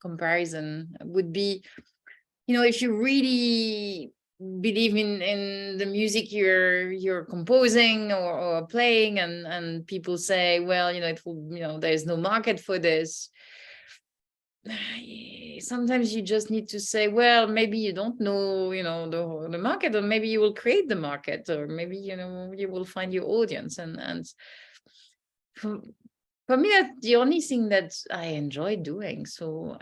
comparison would be, you know, if you really believe in the music you're composing or playing, and people say, well, you know, it will, you know, there's no market for this. Sometimes you just need to say, well, maybe you don't know, you know, the market, or maybe you will create the market, or maybe, you know, you will find your audience. And for me, that's the only thing that I enjoy doing. So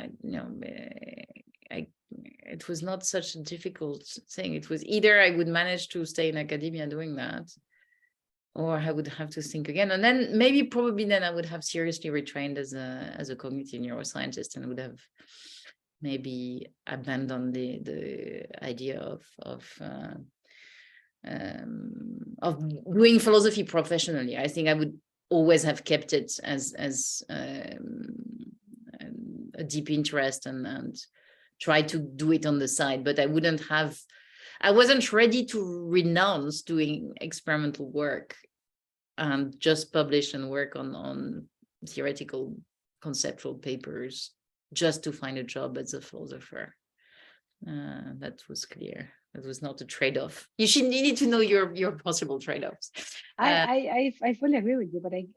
it was not such a difficult thing. It was either I would manage to stay in academia doing that, or I would have to think again. And then probably then I would have seriously retrained as a cognitive neuroscientist, and would have maybe abandoned the idea of doing philosophy professionally. I think I would always have kept it as a deep interest and try to do it on the side, but I wasn't ready to renounce doing experimental work and just publish and work on theoretical conceptual papers just to find a job as a philosopher. That was clear. That was not a trade-off. You need to know your possible trade-offs. I fully agree with you, but I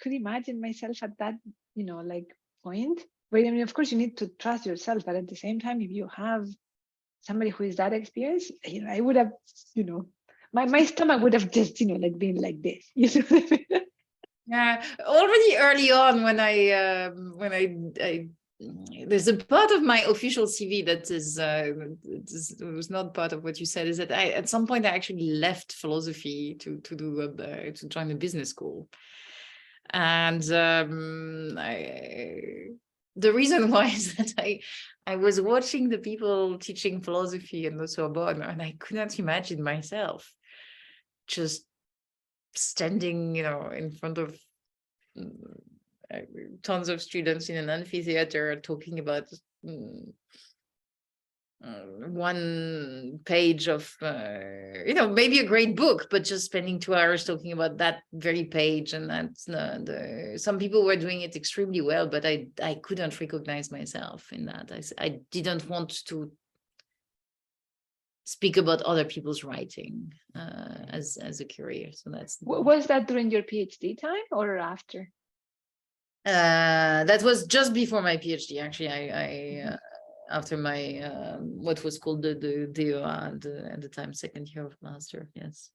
could imagine myself at that, you know, like point where, I mean, of course you need to trust yourself, but at the same time, if you have somebody who is that experienced, you know, I would have, you know, my stomach would have just, you know, like been like this. You know? Yeah, already early on when I there's a part of my official CV that was not part of what you said, is that at some point I actually left philosophy to join a business school, and the reason why is that I was watching the people teaching philosophy in the Sorbonne, and I could not imagine myself just standing, you know, in front of tons of students in an amphitheater talking about one page of, you know, maybe a great book, but just spending 2 hours talking about that very page. And that's some people were doing it extremely well, but I couldn't recognize myself in that. I didn't want to speak about other people's writing as a career. So that's. Was that during your PhD time or after? That was just before my PhD. Actually, I after my what was called the DEA at the time, second year of master. Yes,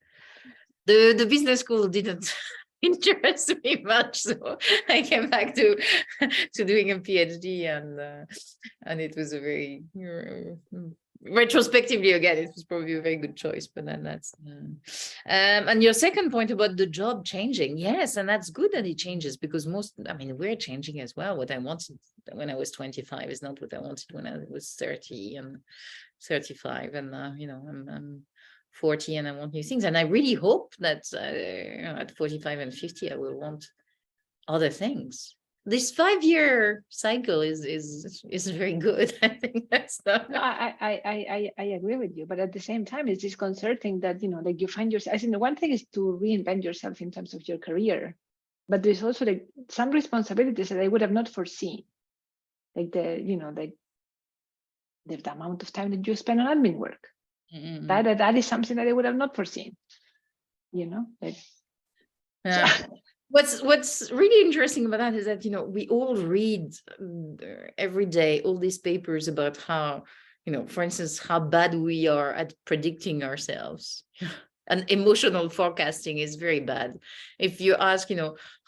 the business school didn't interest me much, so I came back to doing a PhD, and it was a very retrospectively, again, it was probably a very good choice, but then that's and your second point about the job changing, yes, and that's good that it changes, because we're changing as well. What I wanted when I was 25 is not what I wanted when I was 30 and 35, and you know, I'm 40 and I want new things, and I really hope that at 45 and 50 I will want other things. This 5-year cycle is very good. I think that's the. No, I agree with you, but at the same time, it's disconcerting that, you know, like you find yourself. I think one thing is to reinvent yourself in terms of your career, but there's also like some responsibilities that I would have not foreseen, like the amount of time that you spend on admin work. Mm-hmm. That is something that I would have not foreseen. You know, like. Yeah. So, What's really interesting about that is that, you know, we all read every day all these papers about how, for instance, how bad we are at predicting ourselves. And emotional forecasting is very bad. If you ask,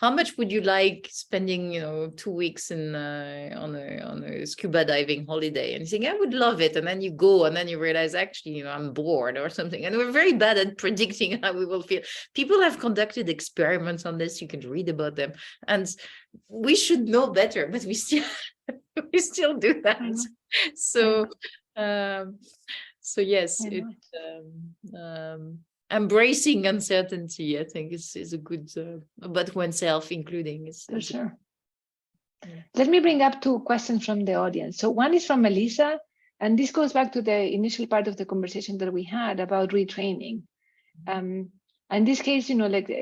how much would you like spending, 2 weeks on a scuba diving holiday, and you think I would love it, and then you go, and then you realize actually, I'm bored or something. And we're very bad at predicting how we will feel. People have conducted experiments on this. You can read about them, and we should know better, but we still do that. So yes, embracing uncertainty, I think, is a good, but oneself including is for sure. Let me bring up 2 questions from the audience. So one is from Melissa, and this goes back to the initial part of the conversation that we had about retraining. In this case,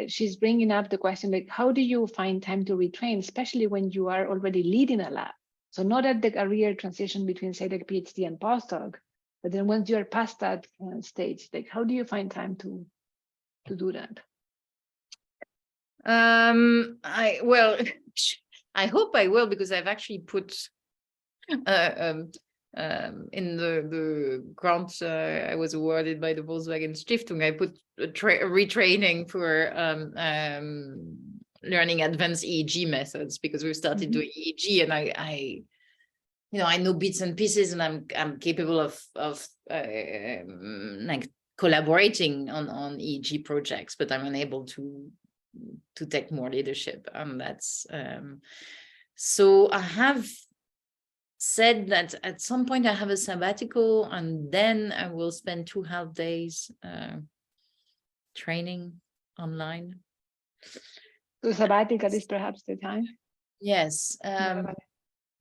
she's bringing up the question, like, how do you find time to retrain, especially when you are already leading a lab? So not at the career transition between, say, like PhD and postdoc, but then once you're past that stage, like, how do you find time to do that? I hope I will, because I've actually put in the grant I was awarded by the Volkswagen Stiftung, I put a retraining for learning advanced EEG methods, because we've started doing EEG, and I know bits and pieces, and I'm capable of like collaborating on EEG projects, but I'm unable to take more leadership. That's so I have said that at some point I have a sabbatical, and then I will spend 2 half days training online. So sabbatical is perhaps the time? Yes.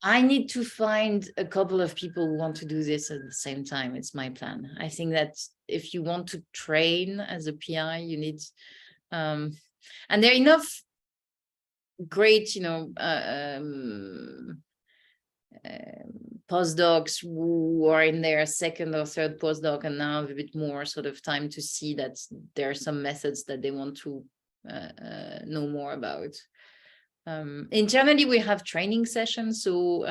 I need to find a couple of people who want to do this at the same time. It's my plan. I think that if you want to train as a PI, you need, and there are enough great, postdocs who are in their 2nd or 3rd postdoc and now have a bit more sort of time to see that there are some methods that they want to know more about. Internally, we have training sessions. So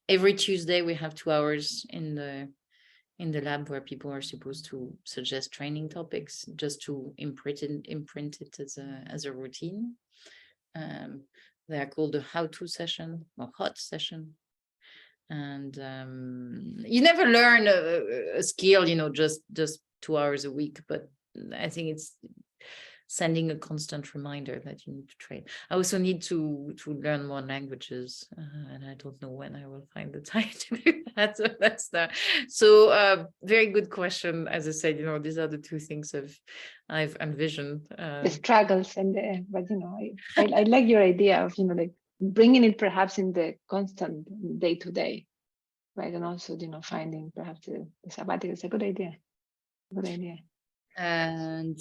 every Tuesday we have 2 hours in the lab where people are supposed to suggest training topics, just to imprint it as a routine. They are called a how-to session or hot session. And you never learn a skill, just 2 hours a week, but I think it's sending a constant reminder that you need to train. I also need to learn more languages, and I don't know when I will find the time to do that. So that's very good question. As I said, these are the 2 things I've envisioned. The struggles but I like your idea of like bringing it perhaps in the constant day to day, right? And also finding perhaps the sabbatical is a good idea. Good idea. And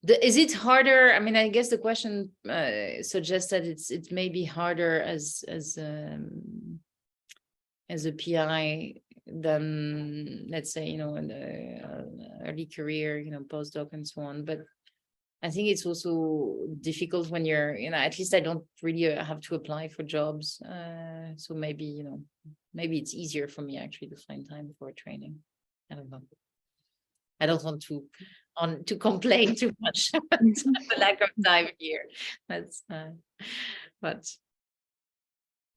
is it harder? I mean, I guess the question suggests that it's maybe harder as a PI than, let's say, in the early career, postdoc and so on. But I think it's also difficult when you're, at least I don't really have to apply for jobs. So maybe, maybe it's easier for me actually to find time for training. I don't know. I don't want to complain too much about the lack of time here. That's but.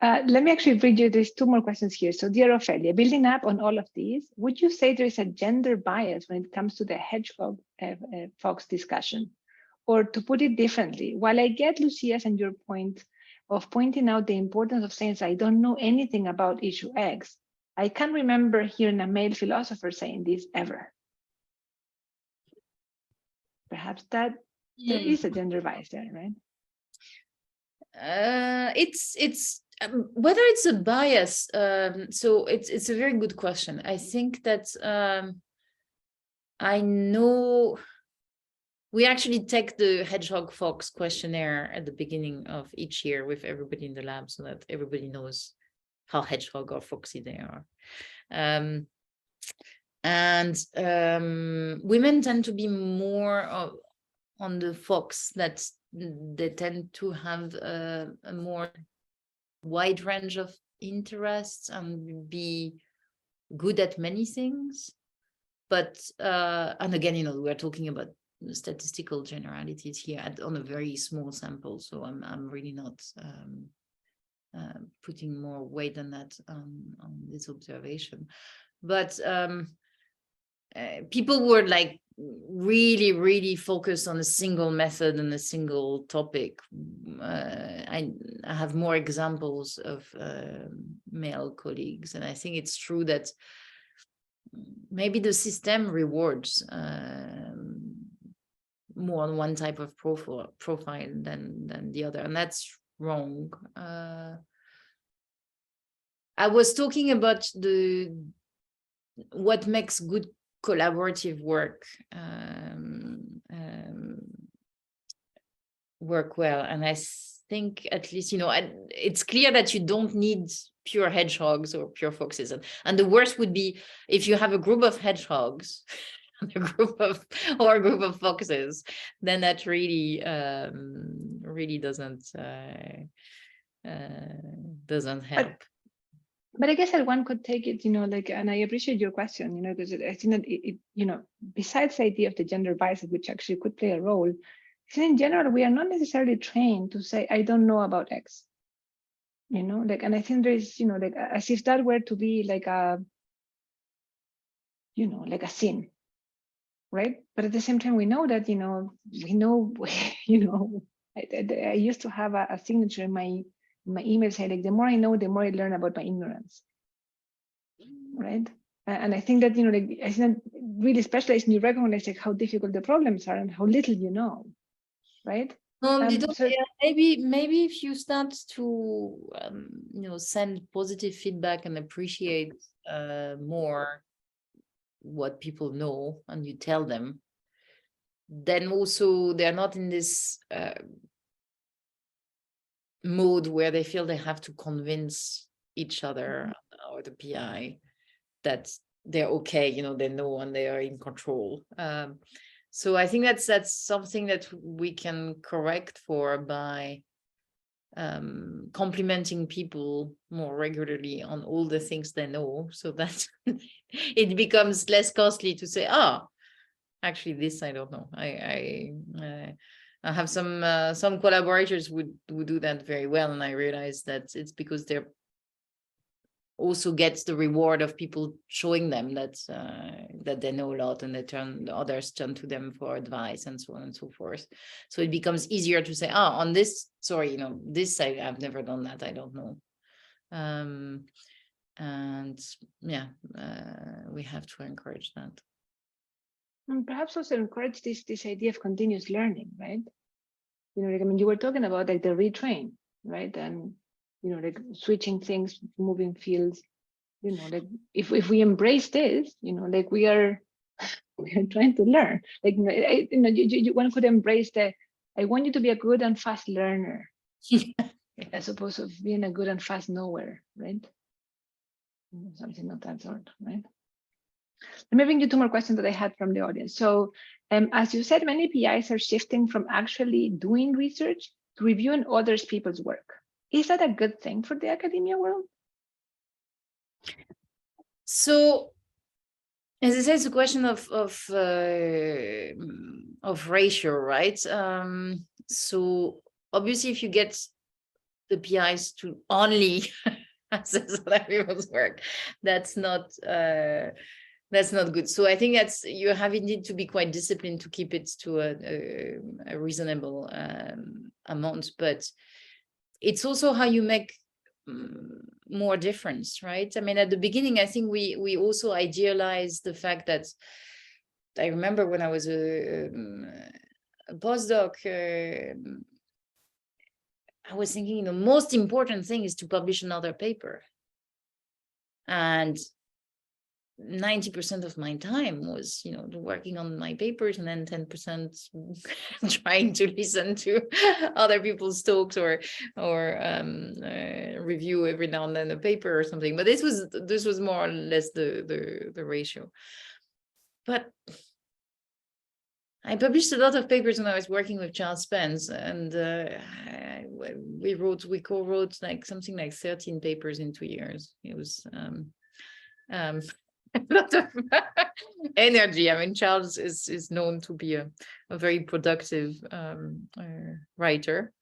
Let me actually read you these 2 more questions here. So, dear Ophelia, building up on all of these, would you say there is a gender bias when it comes to the hedgehog fox discussion? Or to put it differently, while I get Lucia's and your point of pointing out the importance of saying I don't know anything about issue X, I can't remember hearing a male philosopher saying this ever. Perhaps that there is a gender bias there, right? It's whether it's a bias. So it's a very good question. I think that I know. We actually take the hedgehog fox questionnaire at the beginning of each year with everybody in the lab, so that everybody knows how hedgehog or foxy they are. Women tend to be more on the fox, that they tend to have a more wide range of interests and be good at many things. But and again, we're talking about statistical generalities here on a very small sample, so I'm really not putting more weight than that on this observation. But people were like really focused on a single method and a single topic. I have more examples of male colleagues, and I think it's true that maybe the system rewards more on one type of profile than the other, and that's wrong. I was talking about what makes good collaborative work work well, and I think at least it's clear that you don't need pure hedgehogs or pure foxes, and the worst would be if you have a group of hedgehogs and a group of foxes, then that really doesn't help. But I guess that one could take it, and I appreciate your question, because I think that it, besides the idea of the gender bias, which actually could play a role, in general, we are not necessarily trained to say, I don't know about X, and I think there is, as if that were to be like a sin, right? But at the same time, we know that, I used to have a signature in my email saying, like, the more I know, the more I learn about my ignorance, right? And I think that, I think that really specialized, and you recognize like how difficult the problems are and how little you know, right? Maybe if you start to send positive feedback and appreciate more what people know, and you tell them, then also they're not in this mode where they feel they have to convince each other or the PI that they're okay, they know and they are in control. So I think that's something that we can correct for by complimenting people more regularly on all the things they know, so that it becomes less costly to say, actually this I don't know. I have some collaborators who do that very well, and I realize that it's because they're also gets the reward of people showing them that they know a lot, and others turn to them for advice and so on and so forth. So it becomes easier to say, on this, sorry, this I've never done that, I don't know. And yeah, we have to encourage that. And perhaps also encourage this idea of continuous learning, right? You were talking about like the retrain, right? And like switching things, moving fields, like if we embrace this, like we are trying to learn. Like, one could embrace I want you to be a good and fast learner, as opposed to being a good and fast knower, right? Something of that sort, right? Let me bring you two more questions that I had from the audience. So, as you said, many PIs are shifting from actually doing research to reviewing other people's work. Is that a good thing for the academia world? So, as I said, it's a question of ratio, right? So obviously, if you get the PIs to only access other people's work, that's not good. So I think you have indeed to be quite disciplined to keep it to a reasonable amount, but it's also how you make more difference, right? I mean, at the beginning, I think we also idealized the fact that, I remember when I was a postdoc, I was thinking the most important thing is to publish another paper, and 90% of my time was, working on my papers, and then 10% trying to listen to other people's talks or review every now and then a paper or something. But this was more or less the ratio. But I published a lot of papers when I was working with Charles Spence, and we co-wrote like something like 13 papers in 2 years. It was a lot of energy. I mean, Charles is known to be a very productive writer.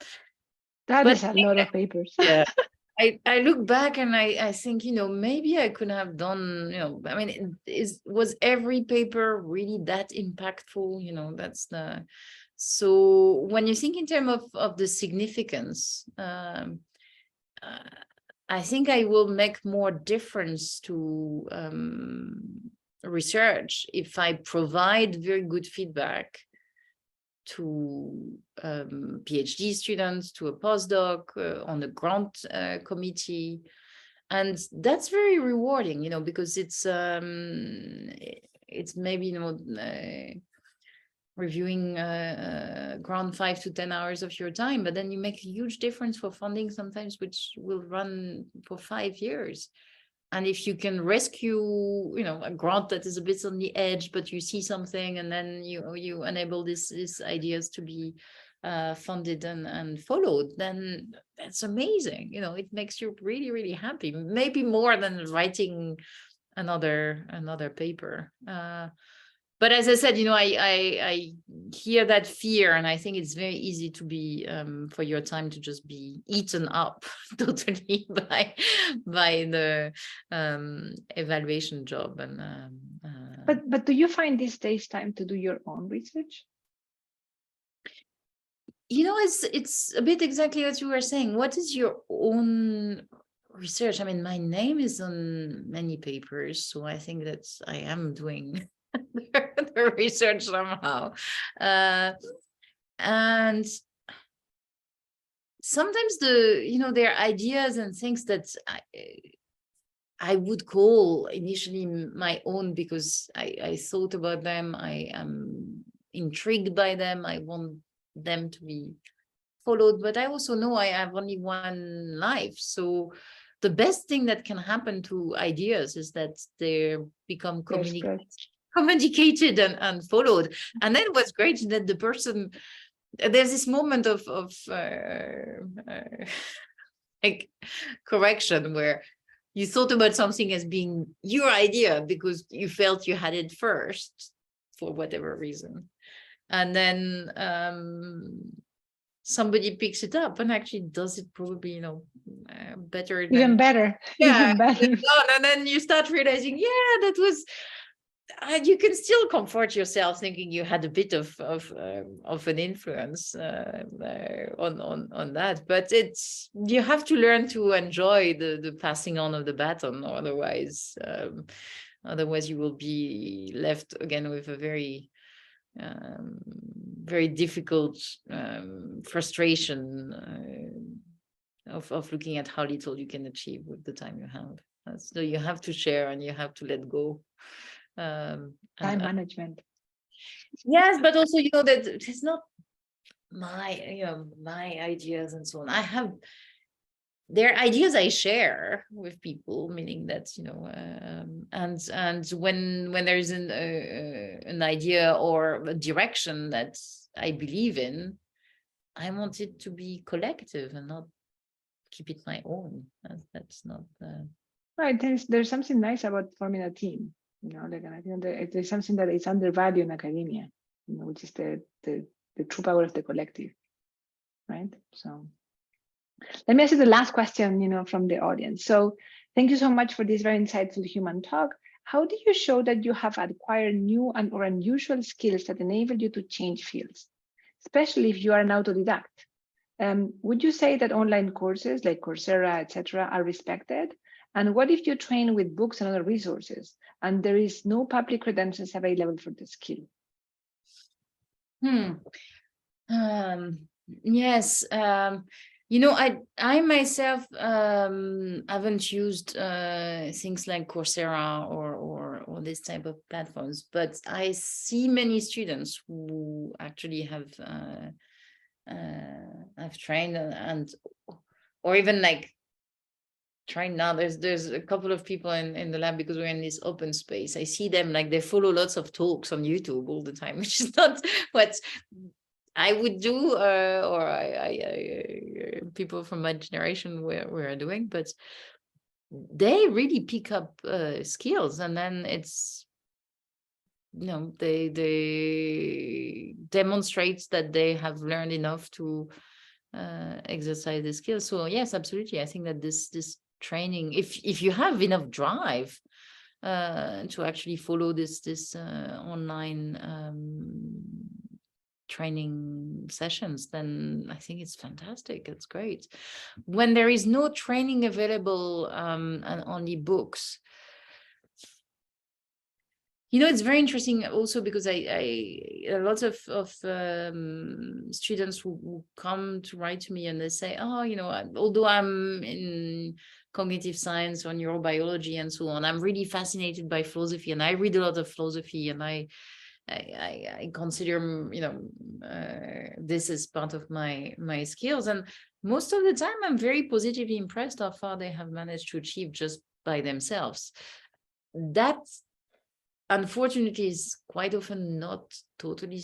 That is a lot of papers. Yeah. I look back and I think, maybe I could have done, I mean, was every paper really that impactful? That's so when you think in terms of the significance, I think I will make more difference to research if I provide very good feedback to PhD students, to a postdoc, on the grant committee. And that's very rewarding, because it's maybe, reviewing grant 5 to 10 hours of your time, but then you make a huge difference for funding sometimes, which will run for 5 years. And if you can rescue, a grant that is a bit on the edge, but you see something, and then you enable these ideas to be funded and followed, then that's amazing. It makes you really, really happy. Maybe more than writing another paper. But as I said, I hear that fear, and I think it's very easy to be for your time to just be eaten up totally by the evaluation job. And but do you find these days time to do your own research? It's a bit exactly what you were saying. What is your own research? I mean, my name is on many papers, so I think that I am doing the research somehow, and sometimes there are ideas and things that I would call initially my own, because I thought about them, I am intrigued by them, I want them to be followed, but I also know I have only one life. So the best thing that can happen to ideas is that they become communicated and followed. And then what's great is that the person, there's this moment of like correction, where you thought about something as being your idea because you felt you had it first for whatever reason, and then somebody picks it up and actually does it probably better, even better. And then you start realizing, that was you can still comfort yourself thinking you had a bit of an influence on that, but you have to learn to enjoy the passing on of the baton, otherwise you will be left again with a very very difficult frustration of looking at how little you can achieve with the time you have. So you have to share and you have to let go. Time management. Yes, but also that it's not my ideas and so on. There are ideas I share with people, meaning that and when there is an idea or a direction that I believe in, I want it to be collective and not keep it my own. That's not right. There's something nice about forming a team. Like, I think there's something that is undervalued in academia, which is the true power of the collective, right? So let me ask you the last question, from the audience. So thank you so much for this very insightful human talk. How do you show that you have acquired new or unusual skills that enable you to change fields, especially if you are an autodidact? Would you say that online courses like Coursera, etc., are respected? And what if you train with books and other resources, and there is no public credentials available for the skill? Yes. I myself haven't used things like Coursera or this type of platforms, but I see many students who actually have trained or even like trying now. There's a couple of people in the lab, because we're in this open space. I see them, like, they follow lots of talks on YouTube all the time, which is not what I would do, or I people from my generation were doing, but they really pick up skills, and then it's, they demonstrate that they have learned enough to exercise the skills. So yes, absolutely. I think that this training, if you have enough drive to actually follow this online training sessions, then I think it's fantastic. It's great. When there is no training available and only books, it's very interesting also, because a lot of students who come to write to me, and they say, oh, although I'm in cognitive science or neurobiology and so on, I'm really fascinated by philosophy, and I read a lot of philosophy, and I consider, this is part of my skills. And most of the time, I'm very positively impressed how far they have managed to achieve just by themselves. That, unfortunately, is quite often not totally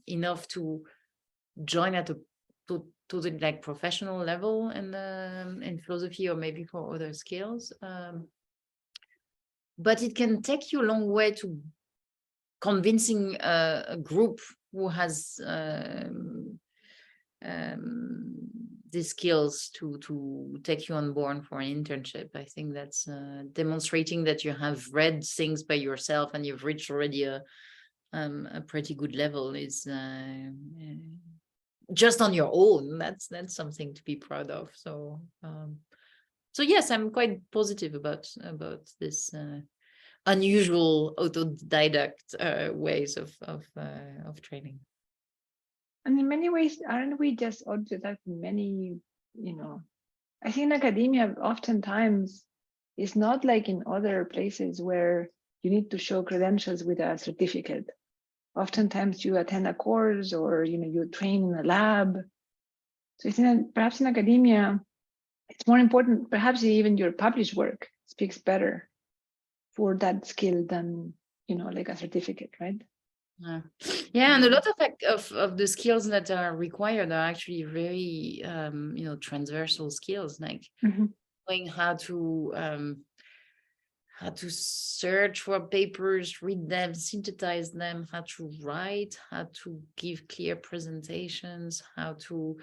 enough to join at a totally like professional level in philosophy, or maybe for other skills. But it can take you a long way to convincing a group who has the skills to take you on board for an internship. I think that's demonstrating that you have read things by yourself and you've reached already a pretty good level is just on your own. That's something to be proud of. So yes, I'm quite positive about this unusual autodidact ways of training. And in many ways, aren't we just autodidact? Many, I think academia oftentimes is not like in other places where you need to show credentials with a certificate. Oftentimes you attend a course, or you train in a lab. So I think that perhaps in academia, it's more important, perhaps even your published work speaks better for that skill than, like a certificate, right? Yeah, and a lot of the skills that are required are actually very transversal skills, like knowing how to search for papers, read them, synthesize them, how to write, how to give clear presentations, how to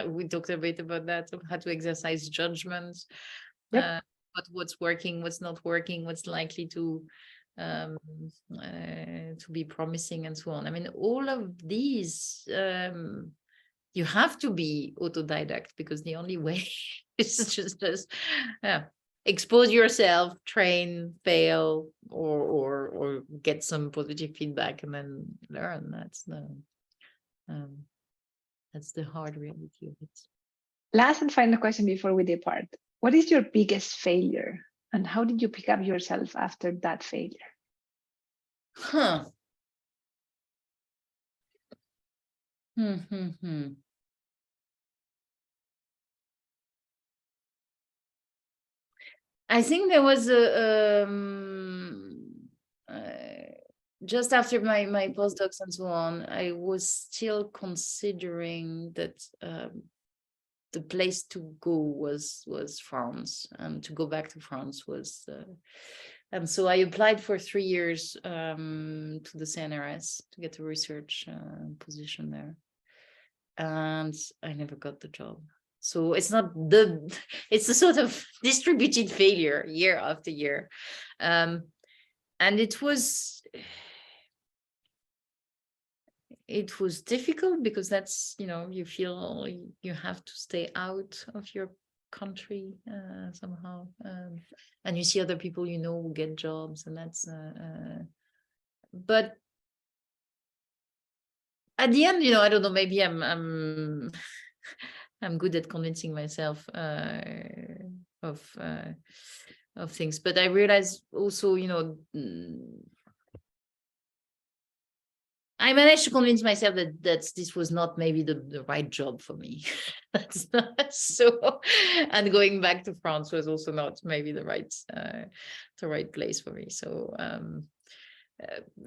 we talked a bit about that, how to exercise judgment. Yep. What's working, what's not working, what's likely to be promising, and so on. I mean, all of these you have to be autodidact, because the only way is just expose yourself, train, fail, or get some positive feedback and then learn. That's the hard reality of it. Last and final question before we depart. What is your biggest failure, and how did you pick up yourself after that failure? I think there was just after my postdocs and so on, I was still considering that the place to go was France, and to go back to France was, and so I applied for 3 years to the CNRS to get a research position there, and I never got the job. So it's a sort of distributed failure year after year, and it was difficult, because that's, you feel you have to stay out of your country somehow, and you see other people who get jobs, and that's but at the end, I don't know, maybe I'm good at convincing myself of things, but I realize also, I managed to convince myself that this was not maybe the right job for me. That's not so. And going back to France was also not maybe the right place for me. So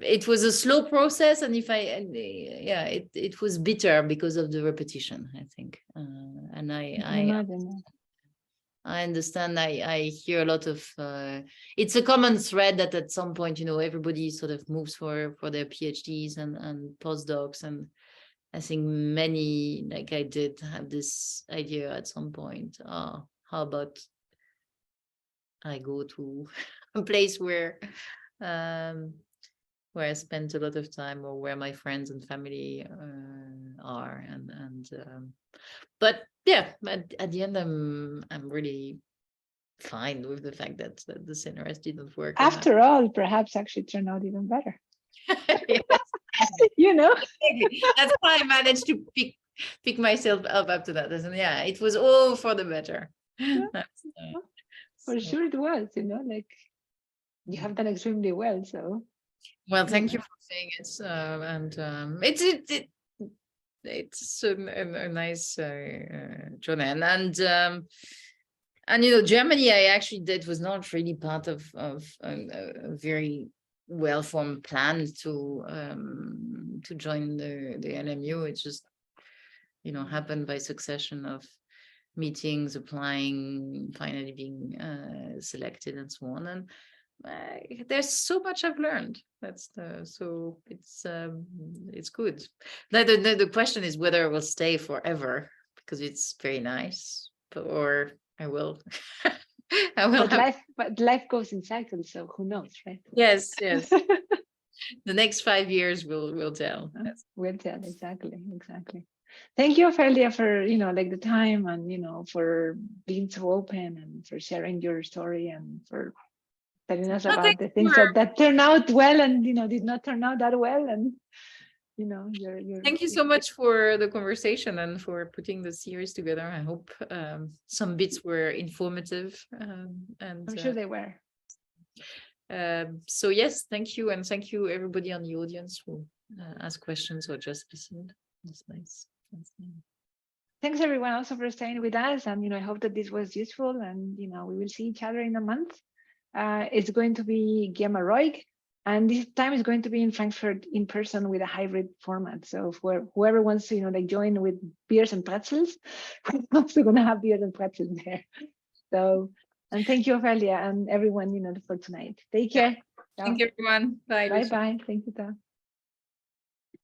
it was a slow process, and it was bitter because of the repetition, I think. And I understand. I hear a lot of. It's a common thread that at some point, everybody sort of moves for their PhDs and postdocs, and I think many, like I did, have this idea at some point. How about I go to a place where I spent a lot of time, or where my friends and family are, but yeah, at the end, I'm really fine with the fact that the CNRS didn't work. After all, perhaps actually turned out even better. Yes. That's why I managed to pick myself up after that. And yeah, it was all for the better. Yeah. For sure it was, like you have done extremely well. So well, thank you for saying it. And it's a nice journey. And Germany, I actually did was not really part of a very well-formed plan to join the NMU. It just happened by succession of meetings, applying, finally being selected, and so on. And there's so much I've learned. So it's good. The question is whether I will stay forever, because it's very nice, or I will. But life goes in cycles, so who knows, right? Yes. The next 5 years will tell. Will tell, exactly. Thank you, Ophelia, for the time, and for being so open, and for sharing your story, and for telling us about the things that turned out well and did not turn out that well. And thank you so much for the conversation and for putting the series together. I hope some bits were informative, and I'm sure they were. So yes, thank you, and thank you everybody on the audience who asked questions or just listened. That's nice. Thanks everyone also for staying with us, and I hope that this was useful, and we will see each other in a month. It's going to be Gemma Roig, and this time is going to be in Frankfurt in person with a hybrid format. So for whoever wants to join with beers and pretzels, we're also going to have beers and pretzels there. So, and thank you, Ophelia, and everyone for tonight. Take care. Thank you, everyone. Bye. Bye. Thank you, Ta.